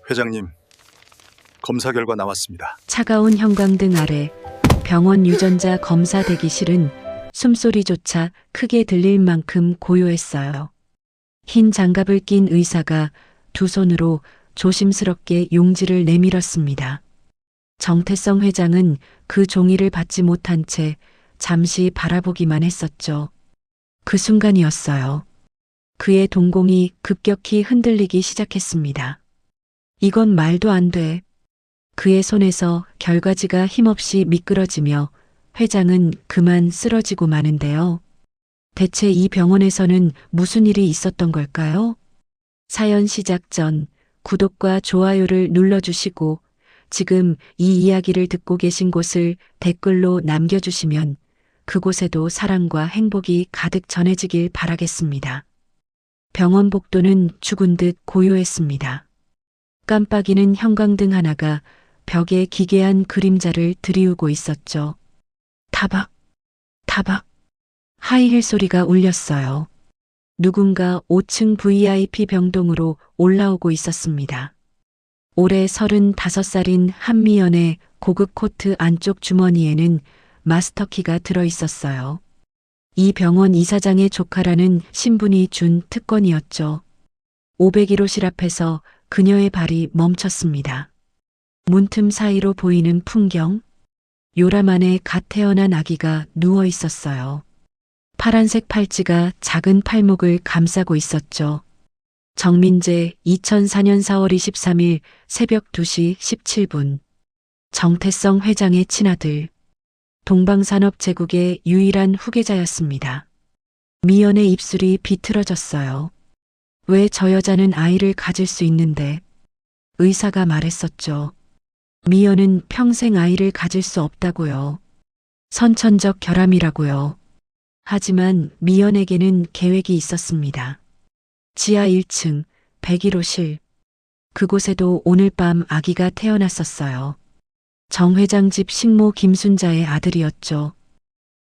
회장님, 검사 결과 나왔습니다. 차가운 형광등 아래 병원 유전자 검사 대기실은 숨소리조차 크게 들릴 만큼 고요했어요. 흰 장갑을 낀 의사가 두 손으로 조심스럽게 용지를 내밀었습니다. 정태성 회장은 그 종이를 받지 못한 채 잠시 바라보기만 했었죠. 그 순간이었어요. 그의 동공이 급격히 흔들리기 시작했습니다. 이건 말도 안 돼. 그의 손에서 결과지가 힘없이 미끄러지며 회장은 그만 쓰러지고 마는데요. 대체 이 병원에서는 무슨 일이 있었던 걸까요? 사연 시작 전 구독과 좋아요를 눌러주시고 지금 이 이야기를 듣고 계신 곳을 댓글로 남겨주시면 그곳에도 사랑과 행복이 가득 전해지길 바라겠습니다. 병원 복도는 죽은 듯 고요했습니다. 깜빡이는 형광등 하나가 벽에 기괴한 그림자를 드리우고 있었죠. 타박, 타박. 하이힐 소리가 울렸어요. 누군가 5층 VIP 병동으로 올라오고 있었습니다. 올해 35살인 한미연의 고급 코트 안쪽 주머니에는 마스터키가 들어있었어요. 이 병원 이사장의 조카라는 신분이 준 특권이었죠. 501호실 앞에서 그녀의 발이 멈췄습니다. 문틈 사이로 보이는 풍경, 요람 안에 갓 태어난 아기가 누워 있었어요. 파란색 팔찌가 작은 팔목을 감싸고 있었죠. 정민재 2004년 4월 23일 새벽 2시 17분. 정태성 회장의 친아들. 동방산업제국의 유일한 후계자였습니다. 미연의 입술이 비틀어졌어요. 왜 저 여자는 아이를 가질 수 있는데? 의사가 말했었죠. 미연은 평생 아이를 가질 수 없다고요. 선천적 결함이라고요. 하지만 미연에게는 계획이 있었습니다. 지하 1층 101호실. 그곳에도 오늘 밤 아기가 태어났었어요. 정 회장 집 식모 김순자의 아들이었죠.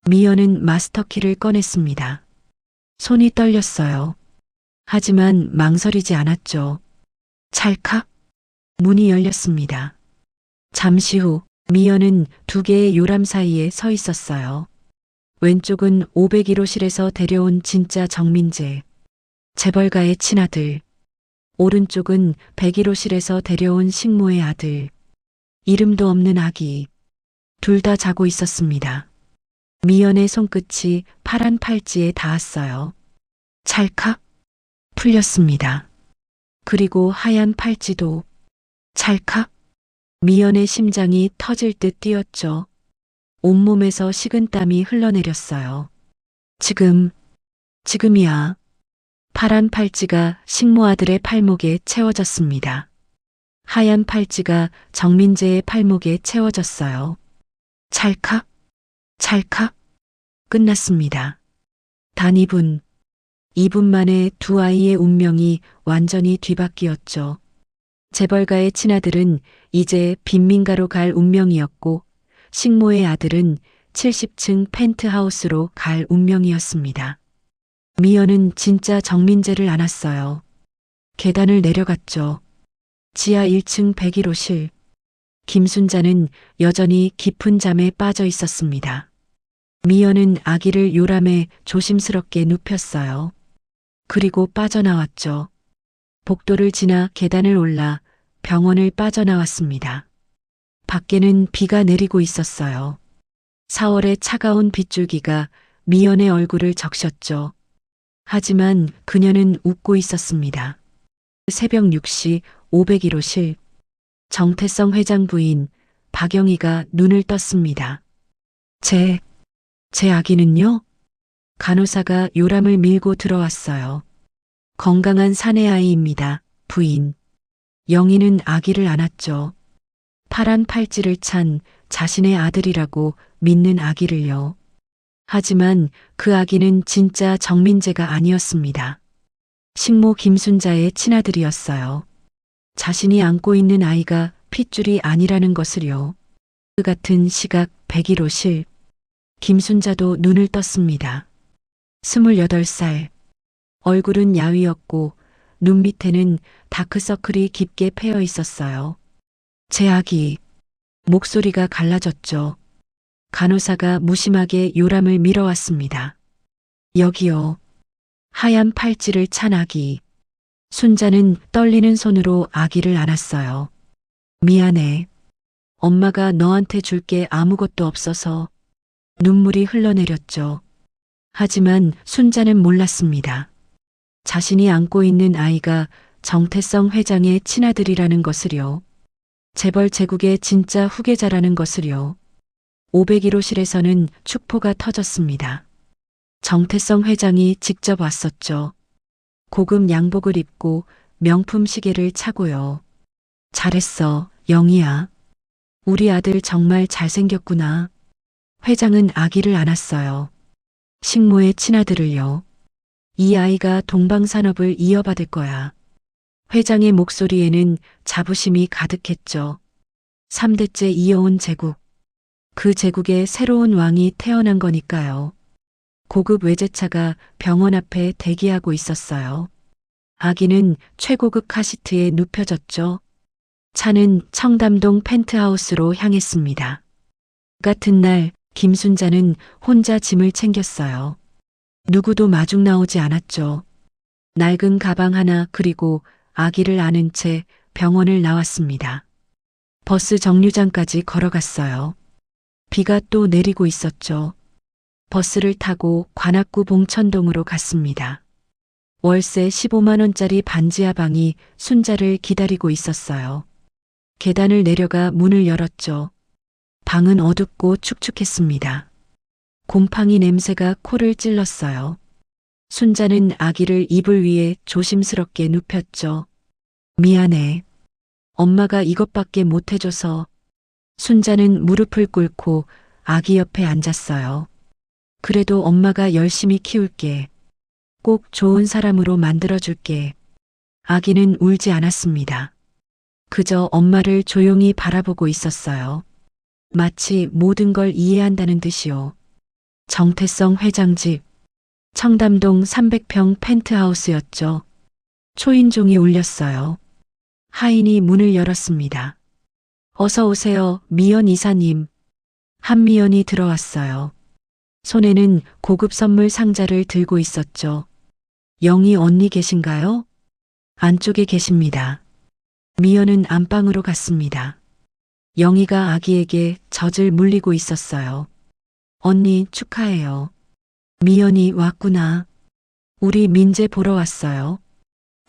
미연은 마스터키를 꺼냈습니다. 손이 떨렸어요. 하지만 망설이지 않았죠. 찰칵 문이 열렸습니다. 잠시 후 미연은 두 개의 요람 사이에 서 있었어요. 왼쪽은 501호실에서 데려온 진짜 정민재, 재벌가의 친아들. 오른쪽은 101호실에서 데려온 식모의 아들. 이름도 없는 아기. 둘 다 자고 있었습니다. 미연의 손끝이 파란 팔찌에 닿았어요. 찰칵 풀렸습니다. 그리고 하얀 팔찌도 찰칵. 미연의 심장이 터질 듯 뛰었죠. 온몸에서 식은땀이 흘러내렸어요. 지금이야. 파란 팔찌가 식모 아들의 팔목에 채워졌습니다. 하얀 팔찌가 정민재의 팔목에 채워졌어요. 찰칵, 찰칵. 끝났습니다. 단 2분. 2분 만에 두 아이의 운명이 완전히 뒤바뀌었죠. 재벌가의 친아들은 이제 빈민가로 갈 운명이었고 식모의 아들은 70층 펜트하우스로 갈 운명이었습니다. 미연은 진짜 정민재를 안았어요. 계단을 내려갔죠. 지하 1층 101호실. 김순자는 여전히 깊은 잠에 빠져 있었습니다. 미연은 아기를 요람에 조심스럽게 눕혔어요. 그리고 빠져나왔죠. 복도를 지나 계단을 올라 병원을 빠져나왔습니다. 밖에는 비가 내리고 있었어요. 4월의 차가운 빗줄기가 미연의 얼굴을 적셨죠. 하지만 그녀는 웃고 있었습니다. 새벽 6시 501호실. 정태성 회장 부인 박영희가 눈을 떴습니다. 제 아기는요? 간호사가 요람을 밀고 들어왔어요. 건강한 사내 아이입니다, 부인. 영희는 아기를 안았죠. 파란 팔찌를 찬 자신의 아들이라고 믿는 아기를요. 하지만 그 아기는 진짜 정민재가 아니었습니다. 식모 김순자의 친아들이었어요. 자신이 안고 있는 아이가 핏줄이 아니라는 것을요. 그 같은 시각 101호실. 김순자도 눈을 떴습니다. 28살. 얼굴은 야위었고 눈 밑에는 다크서클이 깊게 패여 있었어요. 제 아기. 목소리가 갈라졌죠. 간호사가 무심하게 요람을 밀어왔습니다. 여기요. 하얀 팔찌를 찬 아기. 순자는 떨리는 손으로 아기를 안았어요. 미안해. 엄마가 너한테 줄 게 아무것도 없어서. 눈물이 흘러내렸죠. 하지만 순자는 몰랐습니다. 자신이 안고 있는 아이가 정태성 회장의 친아들이라는 것을요. 재벌 제국의 진짜 후계자라는 것을요. 501호실에서는 축포가 터졌습니다. 정태성 회장이 직접 왔었죠. 고급 양복을 입고 명품 시계를 차고요. 잘했어, 영희야. 우리 아들 정말 잘생겼구나. 회장은 아기를 안았어요. 식모의 친아들을요. 이 아이가 동방산업을 이어받을 거야. 회장의 목소리에는 자부심이 가득했죠. 3대째 이어온 제국. 그 제국에 새로운 왕이 태어난 거니까요. 고급 외제차가 병원 앞에 대기하고 있었어요. 아기는 최고급 카시트에 눕혀졌죠. 차는 청담동 펜트하우스로 향했습니다. 같은 날 김순자는 혼자 짐을 챙겼어요. 누구도 마중 나오지 않았죠. 낡은 가방 하나 그리고 아기를 안은 채 병원을 나왔습니다. 버스 정류장까지 걸어갔어요. 비가 또 내리고 있었죠. 버스를 타고 관악구 봉천동으로 갔습니다. 월세 15만 원짜리 반지하 방이 순자를 기다리고 있었어요. 계단을 내려가 문을 열었죠. 방은 어둡고 축축했습니다. 곰팡이 냄새가 코를 찔렀어요. 순자는 아기를 이불 위에 조심스럽게 눕혔죠. 미안해. 엄마가 이것밖에 못 해줘서. 순자는 무릎을 꿇고 아기 옆에 앉았어요. 그래도 엄마가 열심히 키울게. 꼭 좋은 사람으로 만들어줄게. 아기는 울지 않았습니다. 그저 엄마를 조용히 바라보고 있었어요. 마치 모든 걸 이해한다는 듯이요. 정태성 회장 집. 청담동 300평 펜트하우스였죠. 초인종이 울렸어요. 하인이 문을 열었습니다. 어서 오세요, 미연 이사님. 한미연이 들어왔어요. 손에는 고급 선물 상자를 들고 있었죠. 영희 언니 계신가요? 안쪽에 계십니다. 미연은 안방으로 갔습니다. 영희가 아기에게 젖을 물리고 있었어요. 언니 축하해요. 미연이 왔구나. 우리 민재 보러 왔어요.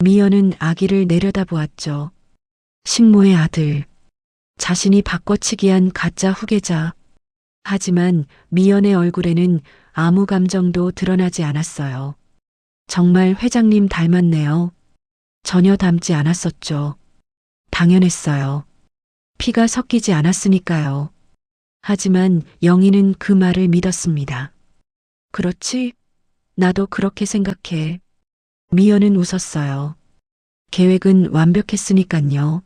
미연은 아기를 내려다보았죠. 식모의 아들. 자신이 바꿔치기한 가짜 후계자. 하지만 미연의 얼굴에는 아무 감정도 드러나지 않았어요. 정말 회장님 닮았네요. 전혀 닮지 않았었죠. 당연했어요. 피가 섞이지 않았으니까요. 하지만 영희는 그 말을 믿었습니다. 그렇지? 나도 그렇게 생각해. 미연은 웃었어요. 계획은 완벽했으니깐요.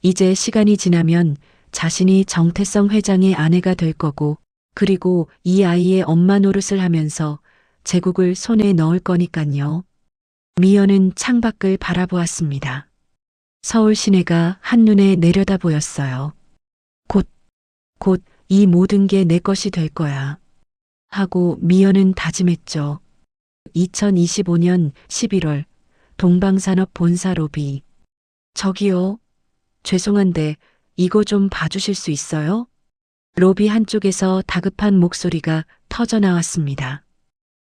이제 시간이 지나면 자신이 정태성 회장의 아내가 될 거고, 그리고 이 아이의 엄마 노릇을 하면서 제국을 손에 넣을 거니깐요. 미연은 창밖을 바라보았습니다. 서울 시내가 한눈에 내려다 보였어요. 곧 이 모든 게 내 것이 될 거야. 하고 미연은 다짐했죠. 2025년 11월 동방산업 본사 로비. 저기요. 죄송한데 이거 좀 봐주실 수 있어요? 로비 한쪽에서 다급한 목소리가 터져 나왔습니다.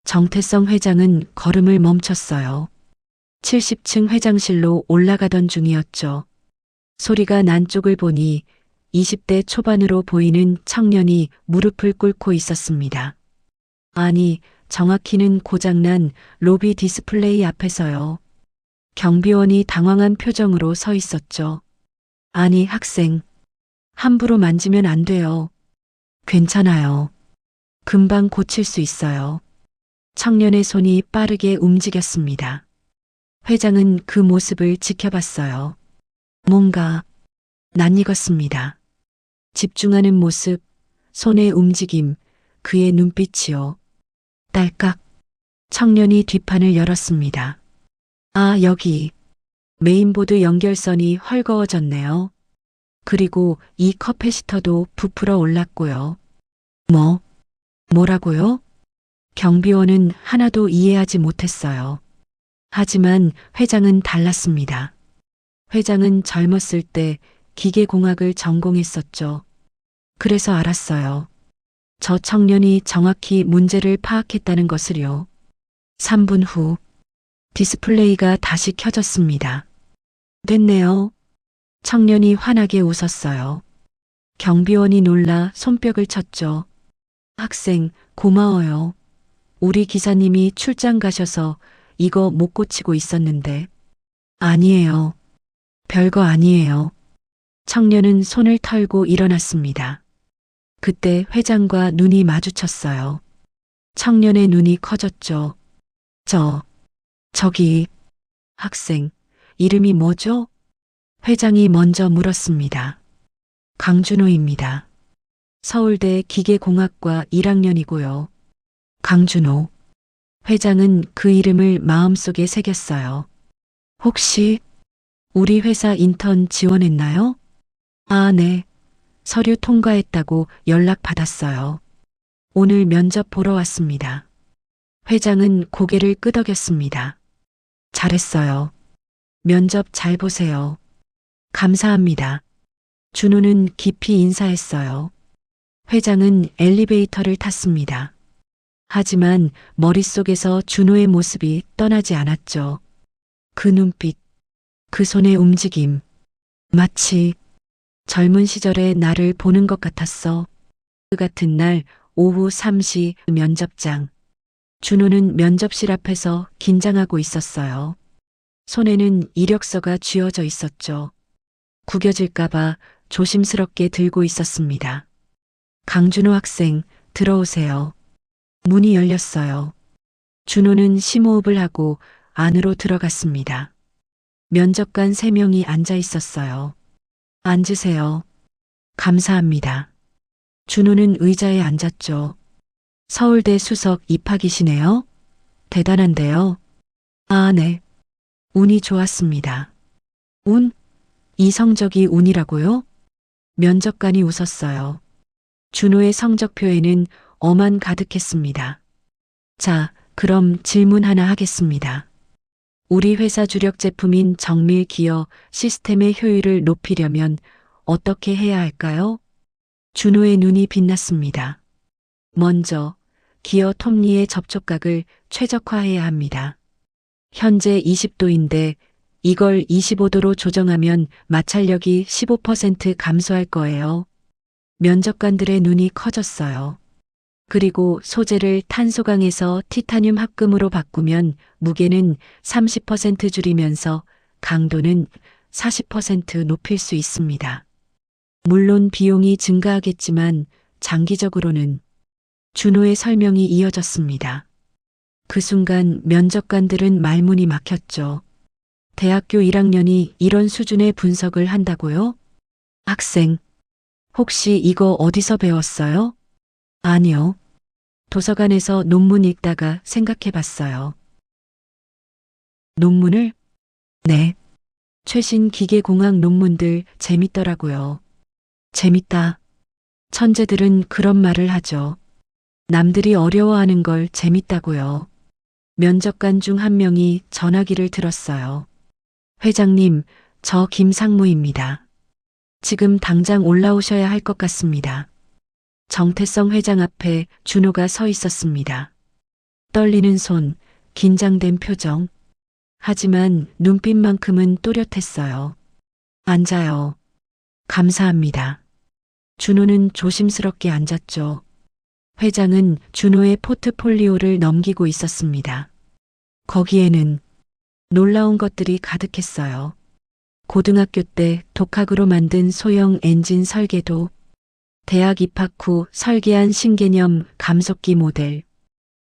정태성 회장은 걸음을 멈췄어요. 70층 회장실로 올라가던 중이었죠. 소리가 난 쪽을 보니 20대 초반으로 보이는 청년이 무릎을 꿇고 있었습니다. 아니, 정확히는 고장난 로비 디스플레이 앞에서요. 경비원이 당황한 표정으로 서 있었죠. 아니, 학생. 함부로 만지면 안 돼요. 괜찮아요. 금방 고칠 수 있어요. 청년의 손이 빠르게 움직였습니다. 회장은 그 모습을 지켜봤어요. 뭔가 낯익었습니다. 집중하는 모습, 손의 움직임, 그의 눈빛이요. 딸깍. 청년이 뒷판을 열었습니다. 아, 여기. 메인보드 연결선이 헐거워졌네요. 그리고 이 커패시터도 부풀어 올랐고요. 뭐라고요? 경비원은 하나도 이해하지 못했어요. 하지만 회장은 달랐습니다. 회장은 젊었을 때 기계공학을 전공했었죠. 그래서 알았어요. 저 청년이 정확히 문제를 파악했다는 것을요. 3분 후 디스플레이가 다시 켜졌습니다. 됐네요. 청년이 환하게 웃었어요. 경비원이 놀라 손뼉을 쳤죠. 학생, 고마워요. 우리 기사님이 출장 가셔서 이거 못 고치고 있었는데. 아니에요. 별거 아니에요. 청년은 손을 털고 일어났습니다. 그때 회장과 눈이 마주쳤어요. 청년의 눈이 커졌죠. 저기, 학생, 이름이 뭐죠? 회장이 먼저 물었습니다. 강준호입니다. 서울대 기계공학과 1학년이고요. 강준호. 회장은 그 이름을 마음속에 새겼어요. 혹시 우리 회사 인턴 지원했나요? 아, 네. 서류 통과했다고 연락 받았어요. 오늘 면접 보러 왔습니다. 회장은 고개를 끄덕였습니다. 잘했어요. 면접 잘 보세요. 감사합니다. 준호는 깊이 인사했어요. 회장은 엘리베이터를 탔습니다. 하지만 머릿속에서 준호의 모습이 떠나지 않았죠. 그 눈빛, 그 손의 움직임, 마치 젊은 시절의 나를 보는 것 같았어. 그 같은 날 오후 3시 면접장. 준호는 면접실 앞에서 긴장하고 있었어요. 손에는 이력서가 쥐어져 있었죠. 구겨질까봐 조심스럽게 들고 있었습니다. 강준호 학생, 들어오세요. 문이 열렸어요. 준호는 심호흡을 하고 안으로 들어갔습니다. 면접관 3명이 앉아 있었어요. 앉으세요. 감사합니다. 준호는 의자에 앉았죠. 서울대 수석 입학이시네요. 대단한데요. 아, 네. 운이 좋았습니다. 운? 이 성적이 운이라고요? 면접관이 웃었어요. 준호의 성적표에는 어만 가득했습니다. 자, 그럼 질문 하나 하겠습니다. 우리 회사 주력 제품인 정밀 기어 시스템의 효율을 높이려면 어떻게 해야 할까요? 준호의 눈이 빛났습니다. 먼저, 기어 톱니의 접촉각을 최적화해야 합니다. 현재 20도인데 이걸 25도로 조정하면 마찰력이 15% 감소할 거예요. 면접관들의 눈이 커졌어요. 그리고 소재를 탄소강에서 티타늄 합금으로 바꾸면 무게는 30% 줄이면서 강도는 40% 높일 수 있습니다. 물론 비용이 증가하겠지만 장기적으로는 준호의 설명이 이어졌습니다. 그 순간 면접관들은 말문이 막혔죠. 대학교 1학년이 이런 수준의 분석을 한다고요? 학생, 혹시 이거 어디서 배웠어요? 아니요. 도서관에서 논문 읽다가 생각해 봤어요. 논문을? 네. 최신 기계공학 논문들 재밌더라고요. 재밌다. 천재들은 그런 말을 하죠. 남들이 어려워하는 걸 재밌다고요. 면접관 중 한 명이 전화기를 들었어요. 회장님, 저 김상무입니다. 지금 당장 올라오셔야 할 것 같습니다. 정태성 회장 앞에 준호가 서 있었습니다. 떨리는 손, 긴장된 표정. 하지만 눈빛만큼은 또렷했어요. 앉아요. 감사합니다. 준호는 조심스럽게 앉았죠. 회장은 준호의 포트폴리오를 넘기고 있었습니다. 거기에는 놀라운 것들이 가득했어요. 고등학교 때 독학으로 만든 소형 엔진 설계도, 대학 입학 후 설계한 신개념 감속기 모델,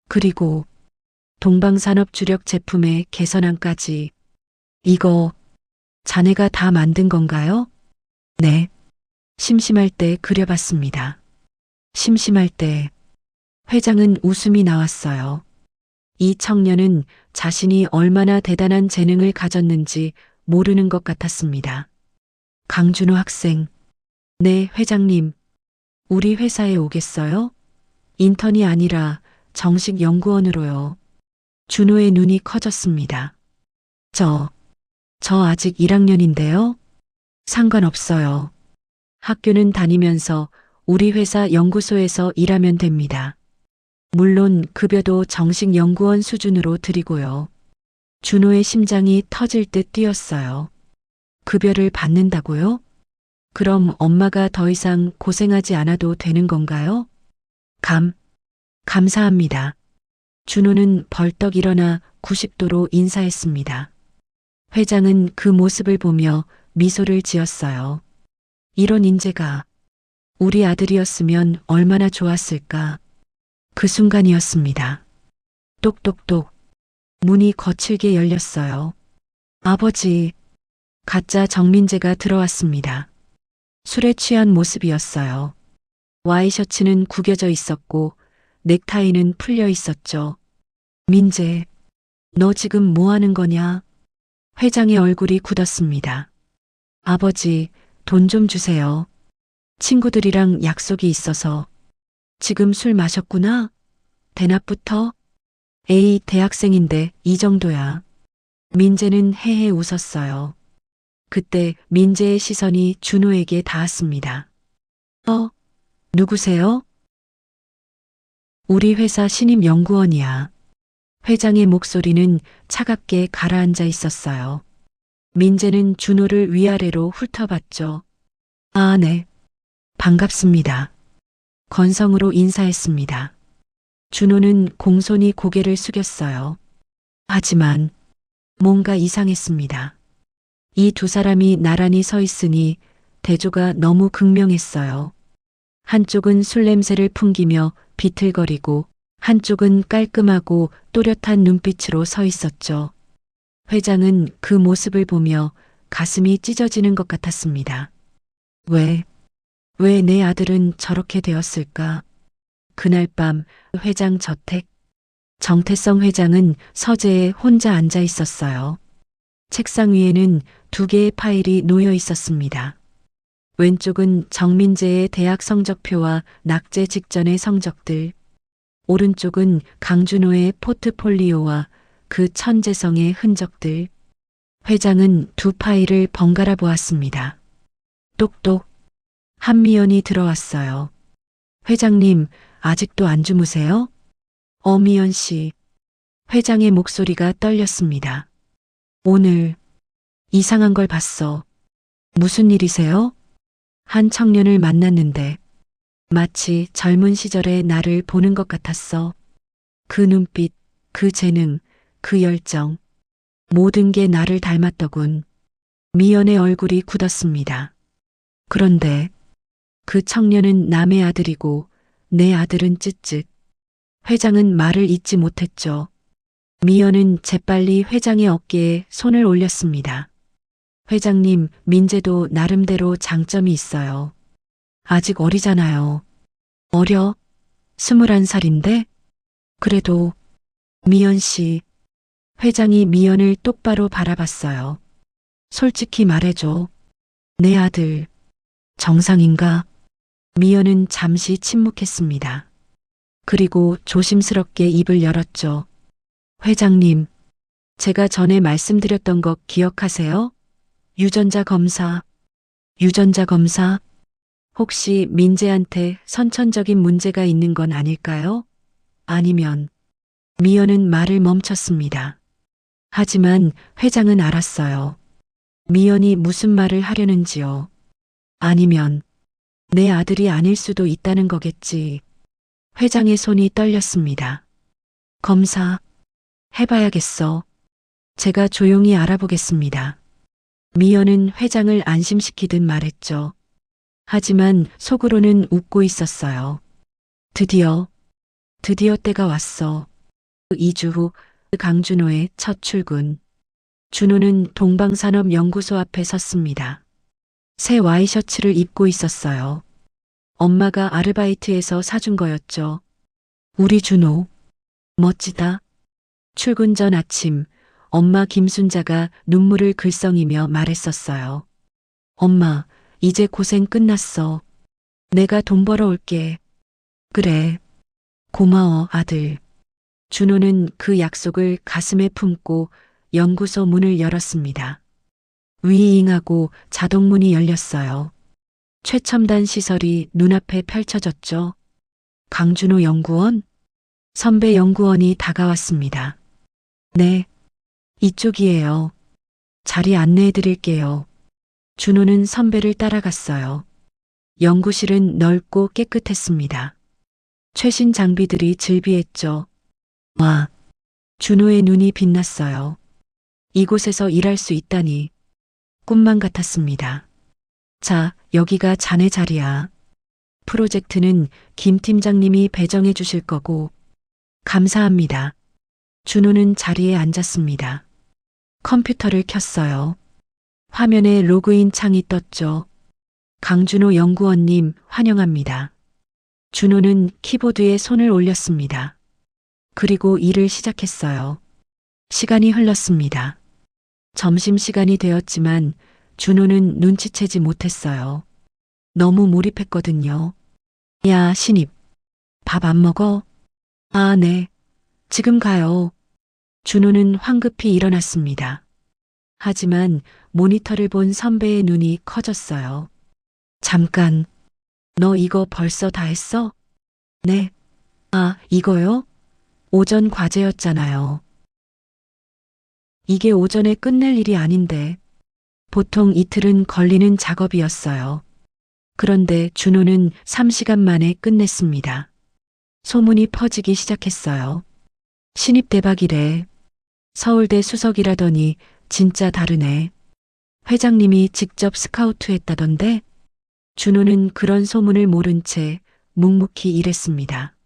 그리고 동방산업 주력 제품의 개선안까지. 이거 자네가 다 만든 건가요? 네. 심심할 때 그려봤습니다. 심심할 때. 회장은 웃음이 나왔어요. 이 청년은 자신이 얼마나 대단한 재능을 가졌는지 모르는 것 같았습니다. 강준호 학생. 네, 회장님. 우리 회사에 오겠어요? 인턴이 아니라 정식 연구원으로요. 준호의 눈이 커졌습니다. 저 아직 1학년인데요. 상관없어요. 학교는 다니면서 우리 회사 연구소에서 일하면 됩니다. 물론 급여도 정식 연구원 수준으로 드리고요. 준호의 심장이 터질 듯 뛰었어요. 급여를 받는다고요? 그럼 엄마가 더 이상 고생하지 않아도 되는 건가요? 감사합니다. 준호는 벌떡 일어나 90도로 인사했습니다. 회장은 그 모습을 보며 미소를 지었어요. 이런 인재가 우리 아들이었으면 얼마나 좋았을까. 그 순간이었습니다. 똑똑똑. 문이 거칠게 열렸어요. 아버지, 가짜 정민재가 들어왔습니다. 술에 취한 모습이었어요. 와이셔츠는 구겨져 있었고 넥타이는 풀려 있었죠. 민재, 너 지금 뭐 하는 거냐? 회장의 얼굴이 굳었습니다. 아버지, 돈 좀 주세요. 친구들이랑 약속이 있어서. 지금 술 마셨구나? 대낮부터? 에이, 대학생인데 이 정도야. 민재는 헤헤 웃었어요. 그때 민재의 시선이 준호에게 닿았습니다. 누구세요? 우리 회사 신입 연구원이야. 회장의 목소리는 차갑게 가라앉아 있었어요. 민재는 준호를 위아래로 훑어봤죠. 아, 네. 반갑습니다. 건성으로 인사했습니다. 준호는 공손히 고개를 숙였어요. 하지만 뭔가 이상했습니다. 이 두 사람이 나란히 서 있으니 대조가 너무 극명했어요. 한쪽은 술 냄새를 풍기며 비틀거리고 한쪽은 깔끔하고 또렷한 눈빛으로 서 있었죠. 회장은 그 모습을 보며 가슴이 찢어지는 것 같았습니다. 왜 내 아들은 저렇게 되었을까? 그날 밤 회장 저택. 정태성 회장은 서재에 혼자 앉아 있었어요. 책상 위에는 두 개의 파일이 놓여 있었습니다. 왼쪽은 정민재의 대학 성적표와 낙제 직전의 성적들. 오른쪽은 강준호의 포트폴리오와 그 천재성의 흔적들. 회장은 두 파일을 번갈아 보았습니다. 똑똑. 한미연이 들어왔어요. 회장님, 아직도 안 주무세요? 미연 씨. 회장의 목소리가 떨렸습니다. 오늘 이상한 걸 봤어. 무슨 일이세요? 한 청년을 만났는데 마치 젊은 시절의 나를 보는 것 같았어. 그 눈빛, 그 재능, 그 열정. 모든 게 나를 닮았더군. 미연의 얼굴이 굳었습니다. 그런데 그 청년은 남의 아들이고 내 아들은 쯧쯧. 회장은 말을 잇지 못했죠. 미연은 재빨리 회장의 어깨에 손을 올렸습니다. 회장님, 민재도 나름대로 장점이 있어요. 아직 어리잖아요. 어려? 21살인데? 그래도 미연 씨. 회장이 미연을 똑바로 바라봤어요. 솔직히 말해줘. 내 아들 정상인가? 미연은 잠시 침묵했습니다. 그리고 조심스럽게 입을 열었죠. 회장님, 제가 전에 말씀드렸던 거 기억하세요? 유전자 검사. 혹시 민재한테 선천적인 문제가 있는 건 아닐까요? 아니면 미연은 말을 멈췄습니다. 하지만 회장은 알았어요. 미연이 무슨 말을 하려는지요. 아니면 내 아들이 아닐 수도 있다는 거겠지. 회장의 손이 떨렸습니다. 검사 해봐야겠어. 제가 조용히 알아보겠습니다. 미연은 회장을 안심시키듯 말했죠. 하지만 속으로는 웃고 있었어요. 드디어 때가 왔어. 2주 후 강준호의 첫 출근. 준호는 동방산업연구소 앞에 섰습니다. 새 와이셔츠를 입고 있었어요. 엄마가 아르바이트에서 사준 거였죠. 우리 준호, 멋지다. 출근 전 아침, 엄마 김순자가 눈물을 글썽이며 말했었어요. 엄마, 이제 고생 끝났어. 내가 돈 벌어 올게. 그래. 고마워, 아들. 준호는 그 약속을 가슴에 품고 연구소 문을 열었습니다. 위잉하고 자동문이 열렸어요. 최첨단 시설이 눈앞에 펼쳐졌죠. 강준호 연구원? 선배 연구원이 다가왔습니다. 네, 이쪽이에요. 자리 안내해 드릴게요. 준호는 선배를 따라갔어요. 연구실은 넓고 깨끗했습니다. 최신 장비들이 즐비했죠. 와, 준호의 눈이 빛났어요. 이곳에서 일할 수 있다니 꿈만 같았습니다. 자, 여기가 자네 자리야. 프로젝트는 김 팀장님이 배정해 주실 거고. 감사합니다. 준호는 자리에 앉았습니다. 컴퓨터를 켰어요. 화면에 로그인 창이 떴죠. 강준호 연구원님 환영합니다. 준호는 키보드에 손을 올렸습니다. 그리고 일을 시작했어요. 시간이 흘렀습니다. 점심시간이 되었지만 준호는 눈치채지 못했어요. 너무 몰입했거든요. 야, 신입. 밥 안 먹어? 아, 네. 지금 가요. 준호는 황급히 일어났습니다. 하지만 모니터를 본 선배의 눈이 커졌어요. 잠깐. 너 이거 벌써 다 했어? 네. 아, 이거요? 오전 과제였잖아요. 이게 오전에 끝낼 일이 아닌데. 보통 이틀은 걸리는 작업이었어요. 그런데 준호는 3시간 만에 끝냈습니다. 소문이 퍼지기 시작했어요. 신입 대박이래. 서울대 수석이라더니 진짜 다르네. 회장님이 직접 스카우트했다던데. 준호는 그런 소문을 모른 채 묵묵히 일했습니다.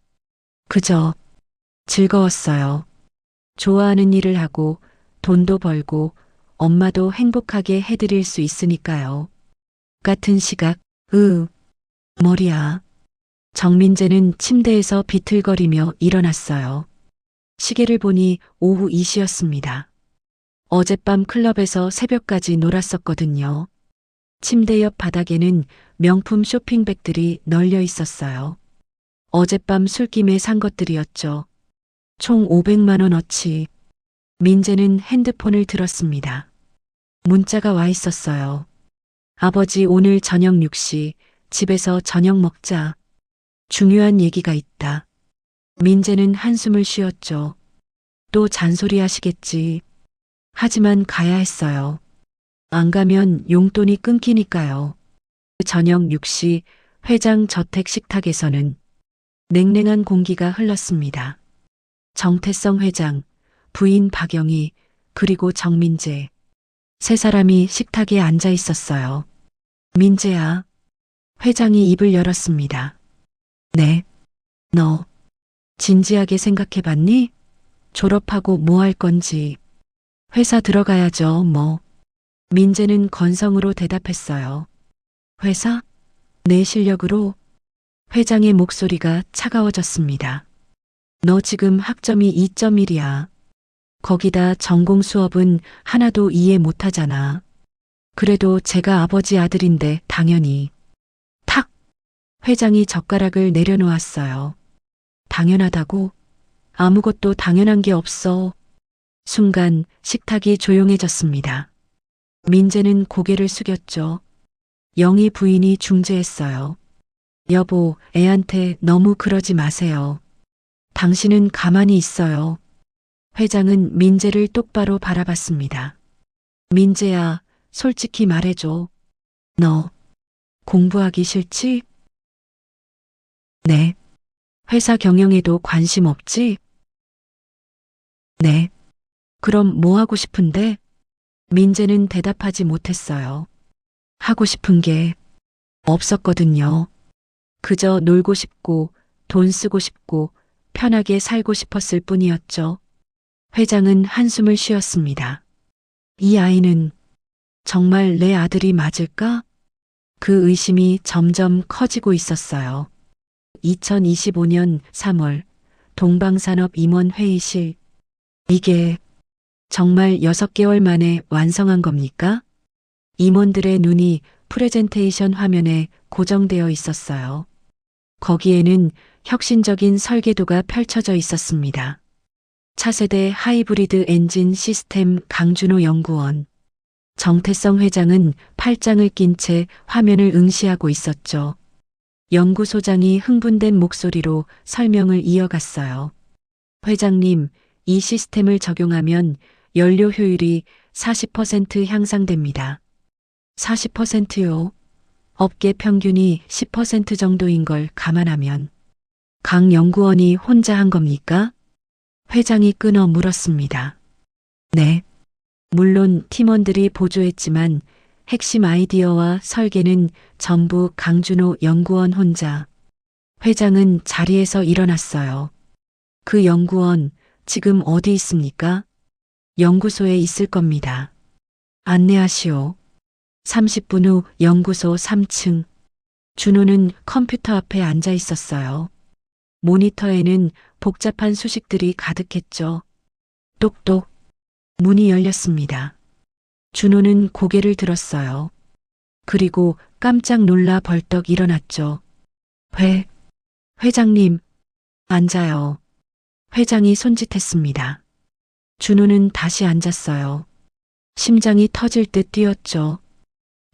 그저 즐거웠어요. 좋아하는 일을 하고 돈도 벌고 엄마도 행복하게 해드릴 수 있으니까요. 같은 시각, 머리야. 정민재는 침대에서 비틀거리며 일어났어요. 시계를 보니 오후 2시였습니다. 어젯밤 클럽에서 새벽까지 놀았었거든요. 침대 옆 바닥에는 명품 쇼핑백들이 널려 있었어요. 어젯밤 술김에 산 것들이었죠. 총 500만 원어치. 민재는 핸드폰을 들었습니다. 문자가 와 있었어요. 아버지 오늘 저녁 6시 집에서 저녁 먹자. 중요한 얘기가 있다. 민재는 한숨을 쉬었죠. 또 잔소리 하시겠지. 하지만 가야 했어요. 안 가면 용돈이 끊기니까요. 저녁 6시 회장 저택 식탁에서는 냉랭한 공기가 흘렀습니다. 정태성 회장, 부인 박영희, 그리고 정민재. 세 사람이 식탁에 앉아 있었어요. 민재야. 회장이 입을 열었습니다. 네. 너 진지하게 생각해 봤니? 졸업하고 뭐 할 건지. 회사 들어가야죠, 뭐. 민재는 건성으로 대답했어요. 회사? 내 실력으로? 회장의 목소리가 차가워졌습니다. 너 지금 학점이 2.1이야. 거기다 전공 수업은 하나도 이해 못하잖아. 그래도 제가 아버지 아들인데 당연히. 탁! 회장이 젓가락을 내려놓았어요. 당연하다고? 아무것도 당연한 게 없어. 순간 식탁이 조용해졌습니다. 민재는 고개를 숙였죠. 영희 부인이 중재했어요. 여보, 애한테 너무 그러지 마세요. 당신은 가만히 있어요. 회장은 민재를 똑바로 바라봤습니다. 민재야, 솔직히 말해줘. 너 공부하기 싫지? 네. 회사 경영에도 관심 없지? 네. 그럼 뭐 하고 싶은데? 민재는 대답하지 못했어요. 하고 싶은 게 없었거든요. 그저 놀고 싶고 돈 쓰고 싶고 편하게 살고 싶었을 뿐이었죠. 회장은 한숨을 쉬었습니다. 이 아이는 정말 내 아들이 맞을까? 그 의심이 점점 커지고 있었어요. 2025년 3월 동방산업 임원 회의실. 이게 정말 6개월 만에 완성한 겁니까? 임원들의 눈이 프레젠테이션 화면에 고정되어 있었어요. 거기에는 혁신적인 설계도가 펼쳐져 있었습니다. 차세대 하이브리드 엔진 시스템 강준호 연구원. 정태성 회장은 팔짱을 낀 채 화면을 응시하고 있었죠. 연구소장이 흥분된 목소리로 설명을 이어갔어요. 회장님, 이 시스템을 적용하면 연료 효율이 40% 향상됩니다. 40%요? 업계 평균이 10% 정도인 걸 감안하면 강 연구원이 혼자 한 겁니까? 회장이 끊어 물었습니다. 네. 물론 팀원들이 보조했지만 핵심 아이디어와 설계는 전부 강준호 연구원 혼자. 회장은 자리에서 일어났어요. 그 연구원 지금 어디 있습니까? 연구소에 있을 겁니다. 안내하시오. 30분 후 연구소 3층. 준호는 컴퓨터 앞에 앉아 있었어요. 모니터에는 복잡한 수식들이 가득했죠. 똑똑. 문이 열렸습니다. 준호는 고개를 들었어요. 그리고 깜짝 놀라 벌떡 일어났죠. 회장님, 앉아요. 회장이 손짓했습니다. 준호는 다시 앉았어요. 심장이 터질 듯 뛰었죠.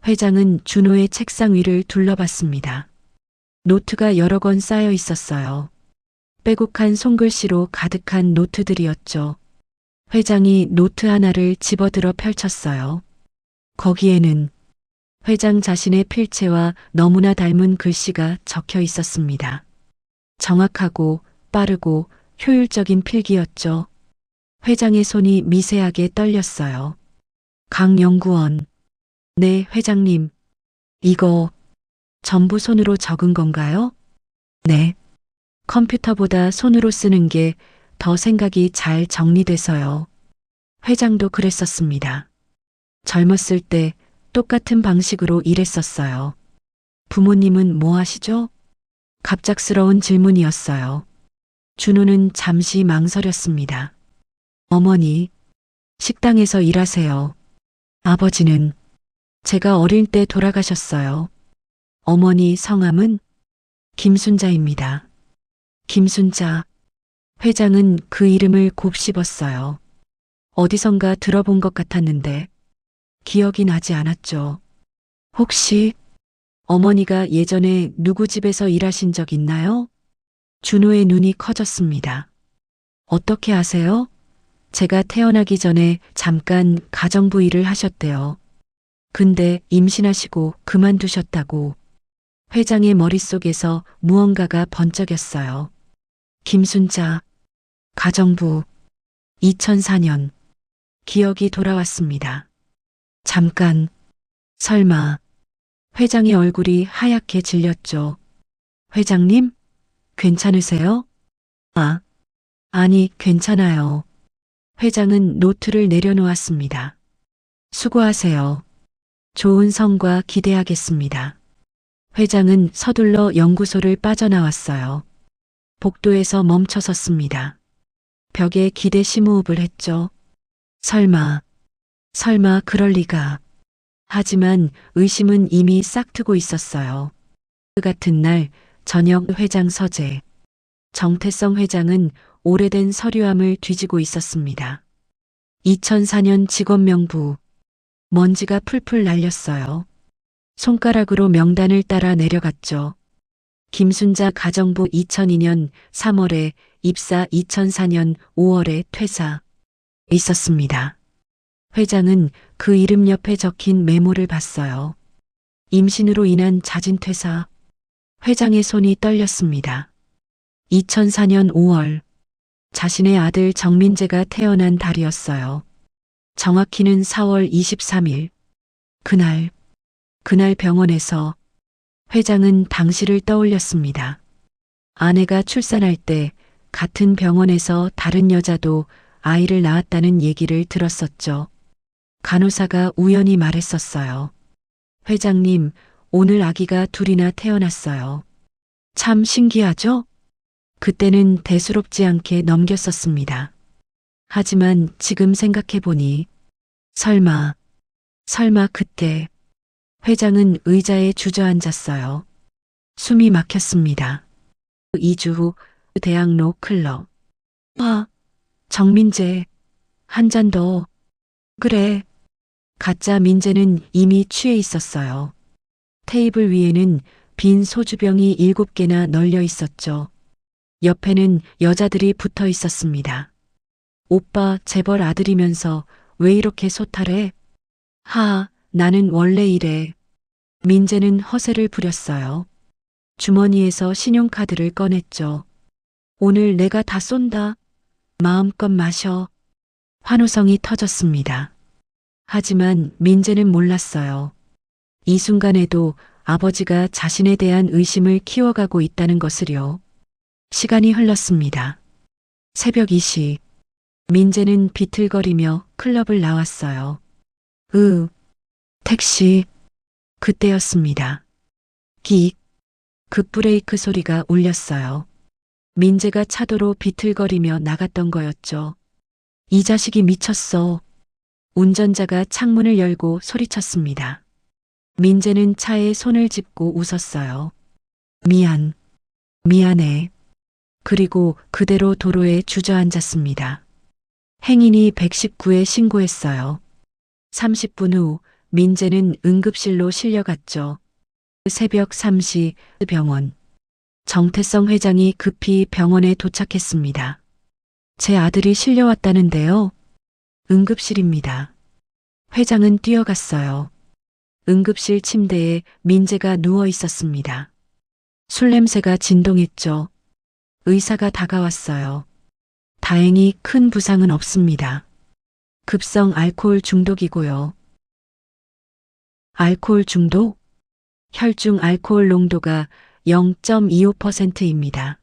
회장은 준호의 책상 위를 둘러봤습니다. 노트가 여러 권 쌓여 있었어요. 빼곡한 손글씨로 가득한 노트들이었죠. 회장이 노트 하나를 집어들어 펼쳤어요. 거기에는 회장 자신의 필체와 너무나 닮은 글씨가 적혀 있었습니다. 정확하고 빠르고 효율적인 필기였죠. 회장의 손이 미세하게 떨렸어요. 강 연구원. 네, 회장님. 이거 전부 손으로 적은 건가요? 네. 컴퓨터보다 손으로 쓰는 게 더 생각이 잘 정리돼서요. 회장도 그랬었습니다. 젊었을 때 똑같은 방식으로 일했었어요. 부모님은 뭐 하시죠? 갑작스러운 질문이었어요. 준호는 잠시 망설였습니다. 어머니, 식당에서 일하세요. 아버지는 제가 어릴 때 돌아가셨어요. 어머니 성함은 김순자입니다. 김순자. 회장은 그 이름을 곱씹었어요. 어디선가 들어본 것 같았는데 기억이 나지 않았죠. 혹시 어머니가 예전에 누구 집에서 일하신 적 있나요? 준호의 눈이 커졌습니다. 어떻게 아세요? 제가 태어나기 전에 잠깐 가정부 일을 하셨대요. 근데 임신하시고 그만두셨다고. 회장의 머릿속에서 무언가가 번쩍였어요. 김순자, 가정부, 2004년. 기억이 돌아왔습니다. 잠깐, 설마. 회장의 얼굴이 하얗게 질렸죠. 회장님, 괜찮으세요? 아니, 괜찮아요. 회장은 노트를 내려놓았습니다. 수고하세요. 좋은 성과 기대하겠습니다. 회장은 서둘러 연구소를 빠져나왔어요. 복도에서 멈춰 섰습니다. 벽에 기대 심호흡을 했죠. 설마 그럴 리가. 하지만 의심은 이미 싹트고 있었어요. 그 같은 날 저녁 회장 서재. 정태성 회장은 오래된 서류함을 뒤지고 있었습니다. 2004년 직원명부. 먼지가 풀풀 날렸어요. 손가락으로 명단을 따라 내려갔죠. 김순자 가정부 2002년 3월에 입사 2004년 5월에 퇴사. 있었습니다. 회장은 그 이름 옆에 적힌 메모를 봤어요. 임신으로 인한 자진 퇴사. 회장의 손이 떨렸습니다. 2004년 5월. 자신의 아들 정민재가 태어난 달이었어요. 정확히는 4월 23일. 그날 병원에서 회장은 당시를 떠올렸습니다. 아내가 출산할 때 같은 병원에서 다른 여자도 아이를 낳았다는 얘기를 들었었죠. 간호사가 우연히 말했었어요. 회장님, 오늘 아기가 둘이나 태어났어요. 참 신기하죠? 그때는 대수롭지 않게 넘겼었습니다. 하지만 지금 생각해보니 설마 그때 회장은 의자에 주저앉았어요. 숨이 막혔습니다. 2주 후 대학로 클럽. 정민재, 한 잔 더. 그래. 가짜 민재는 이미 취해 있었어요. 테이블 위에는 빈 소주병이 7개나 널려 있었죠. 옆에는 여자들이 붙어 있었습니다. 오빠 재벌 아들이면서 왜 이렇게 소탈해? 나는 원래 이래. 민재는 허세를 부렸어요. 주머니에서 신용카드를 꺼냈죠. 오늘 내가 다 쏜다. 마음껏 마셔. 환호성이 터졌습니다. 하지만 민재는 몰랐어요. 이 순간에도 아버지가 자신에 대한 의심을 키워가고 있다는 것을요. 시간이 흘렀습니다. 새벽 2시. 민재는 비틀거리며 클럽을 나왔어요. 택시. 그때였습니다. 긱. 급브레이크 소리가 울렸어요. 민재가 차도로 비틀거리며 나갔던 거였죠. 이 자식이 미쳤어. 운전자가 창문을 열고 소리쳤습니다. 민재는 차에 손을 짚고 웃었어요. 미안해. 그리고 그대로 도로에 주저앉았습니다. 행인이 119에 신고했어요. 30분 후 민재는 응급실로 실려갔죠. 새벽 3시 병원. 정태성 회장이 급히 병원에 도착했습니다. 제 아들이 실려왔다는데요. 응급실입니다. 회장은 뛰어갔어요. 응급실 침대에 민재가 누워 있었습니다. 술 냄새가 진동했죠. 의사가 다가왔어요. 다행히 큰 부상은 없습니다. 급성 알코올 중독이고요. 알코올 중독? 혈중 알코올 농도가 0.25%입니다.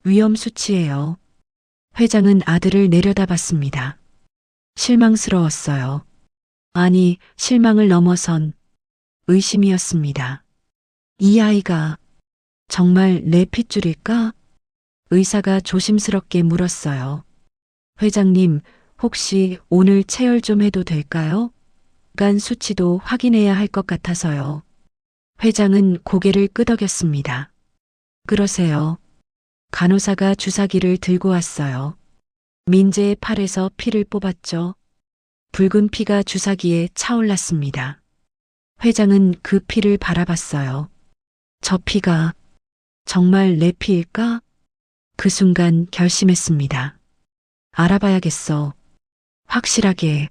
위험 수치예요. 회장은 아들을 내려다봤습니다. 실망스러웠어요. 아니, 실망을 넘어선 의심이었습니다. 이 아이가 정말 내 핏줄일까? 의사가 조심스럽게 물었어요. 회장님, 혹시 오늘 체열 좀 해도 될까요? 간 수치도 확인해야 할 것 같아서요. 회장은 고개를 끄덕였습니다. 그러세요. 간호사가 주사기를 들고 왔어요. 민재의 팔에서 피를 뽑았죠. 붉은 피가 주사기에 차올랐습니다. 회장은 그 피를 바라봤어요. 저 피가 정말 내 피일까? 그 순간 결심했습니다. 알아봐야겠어. 확실하게.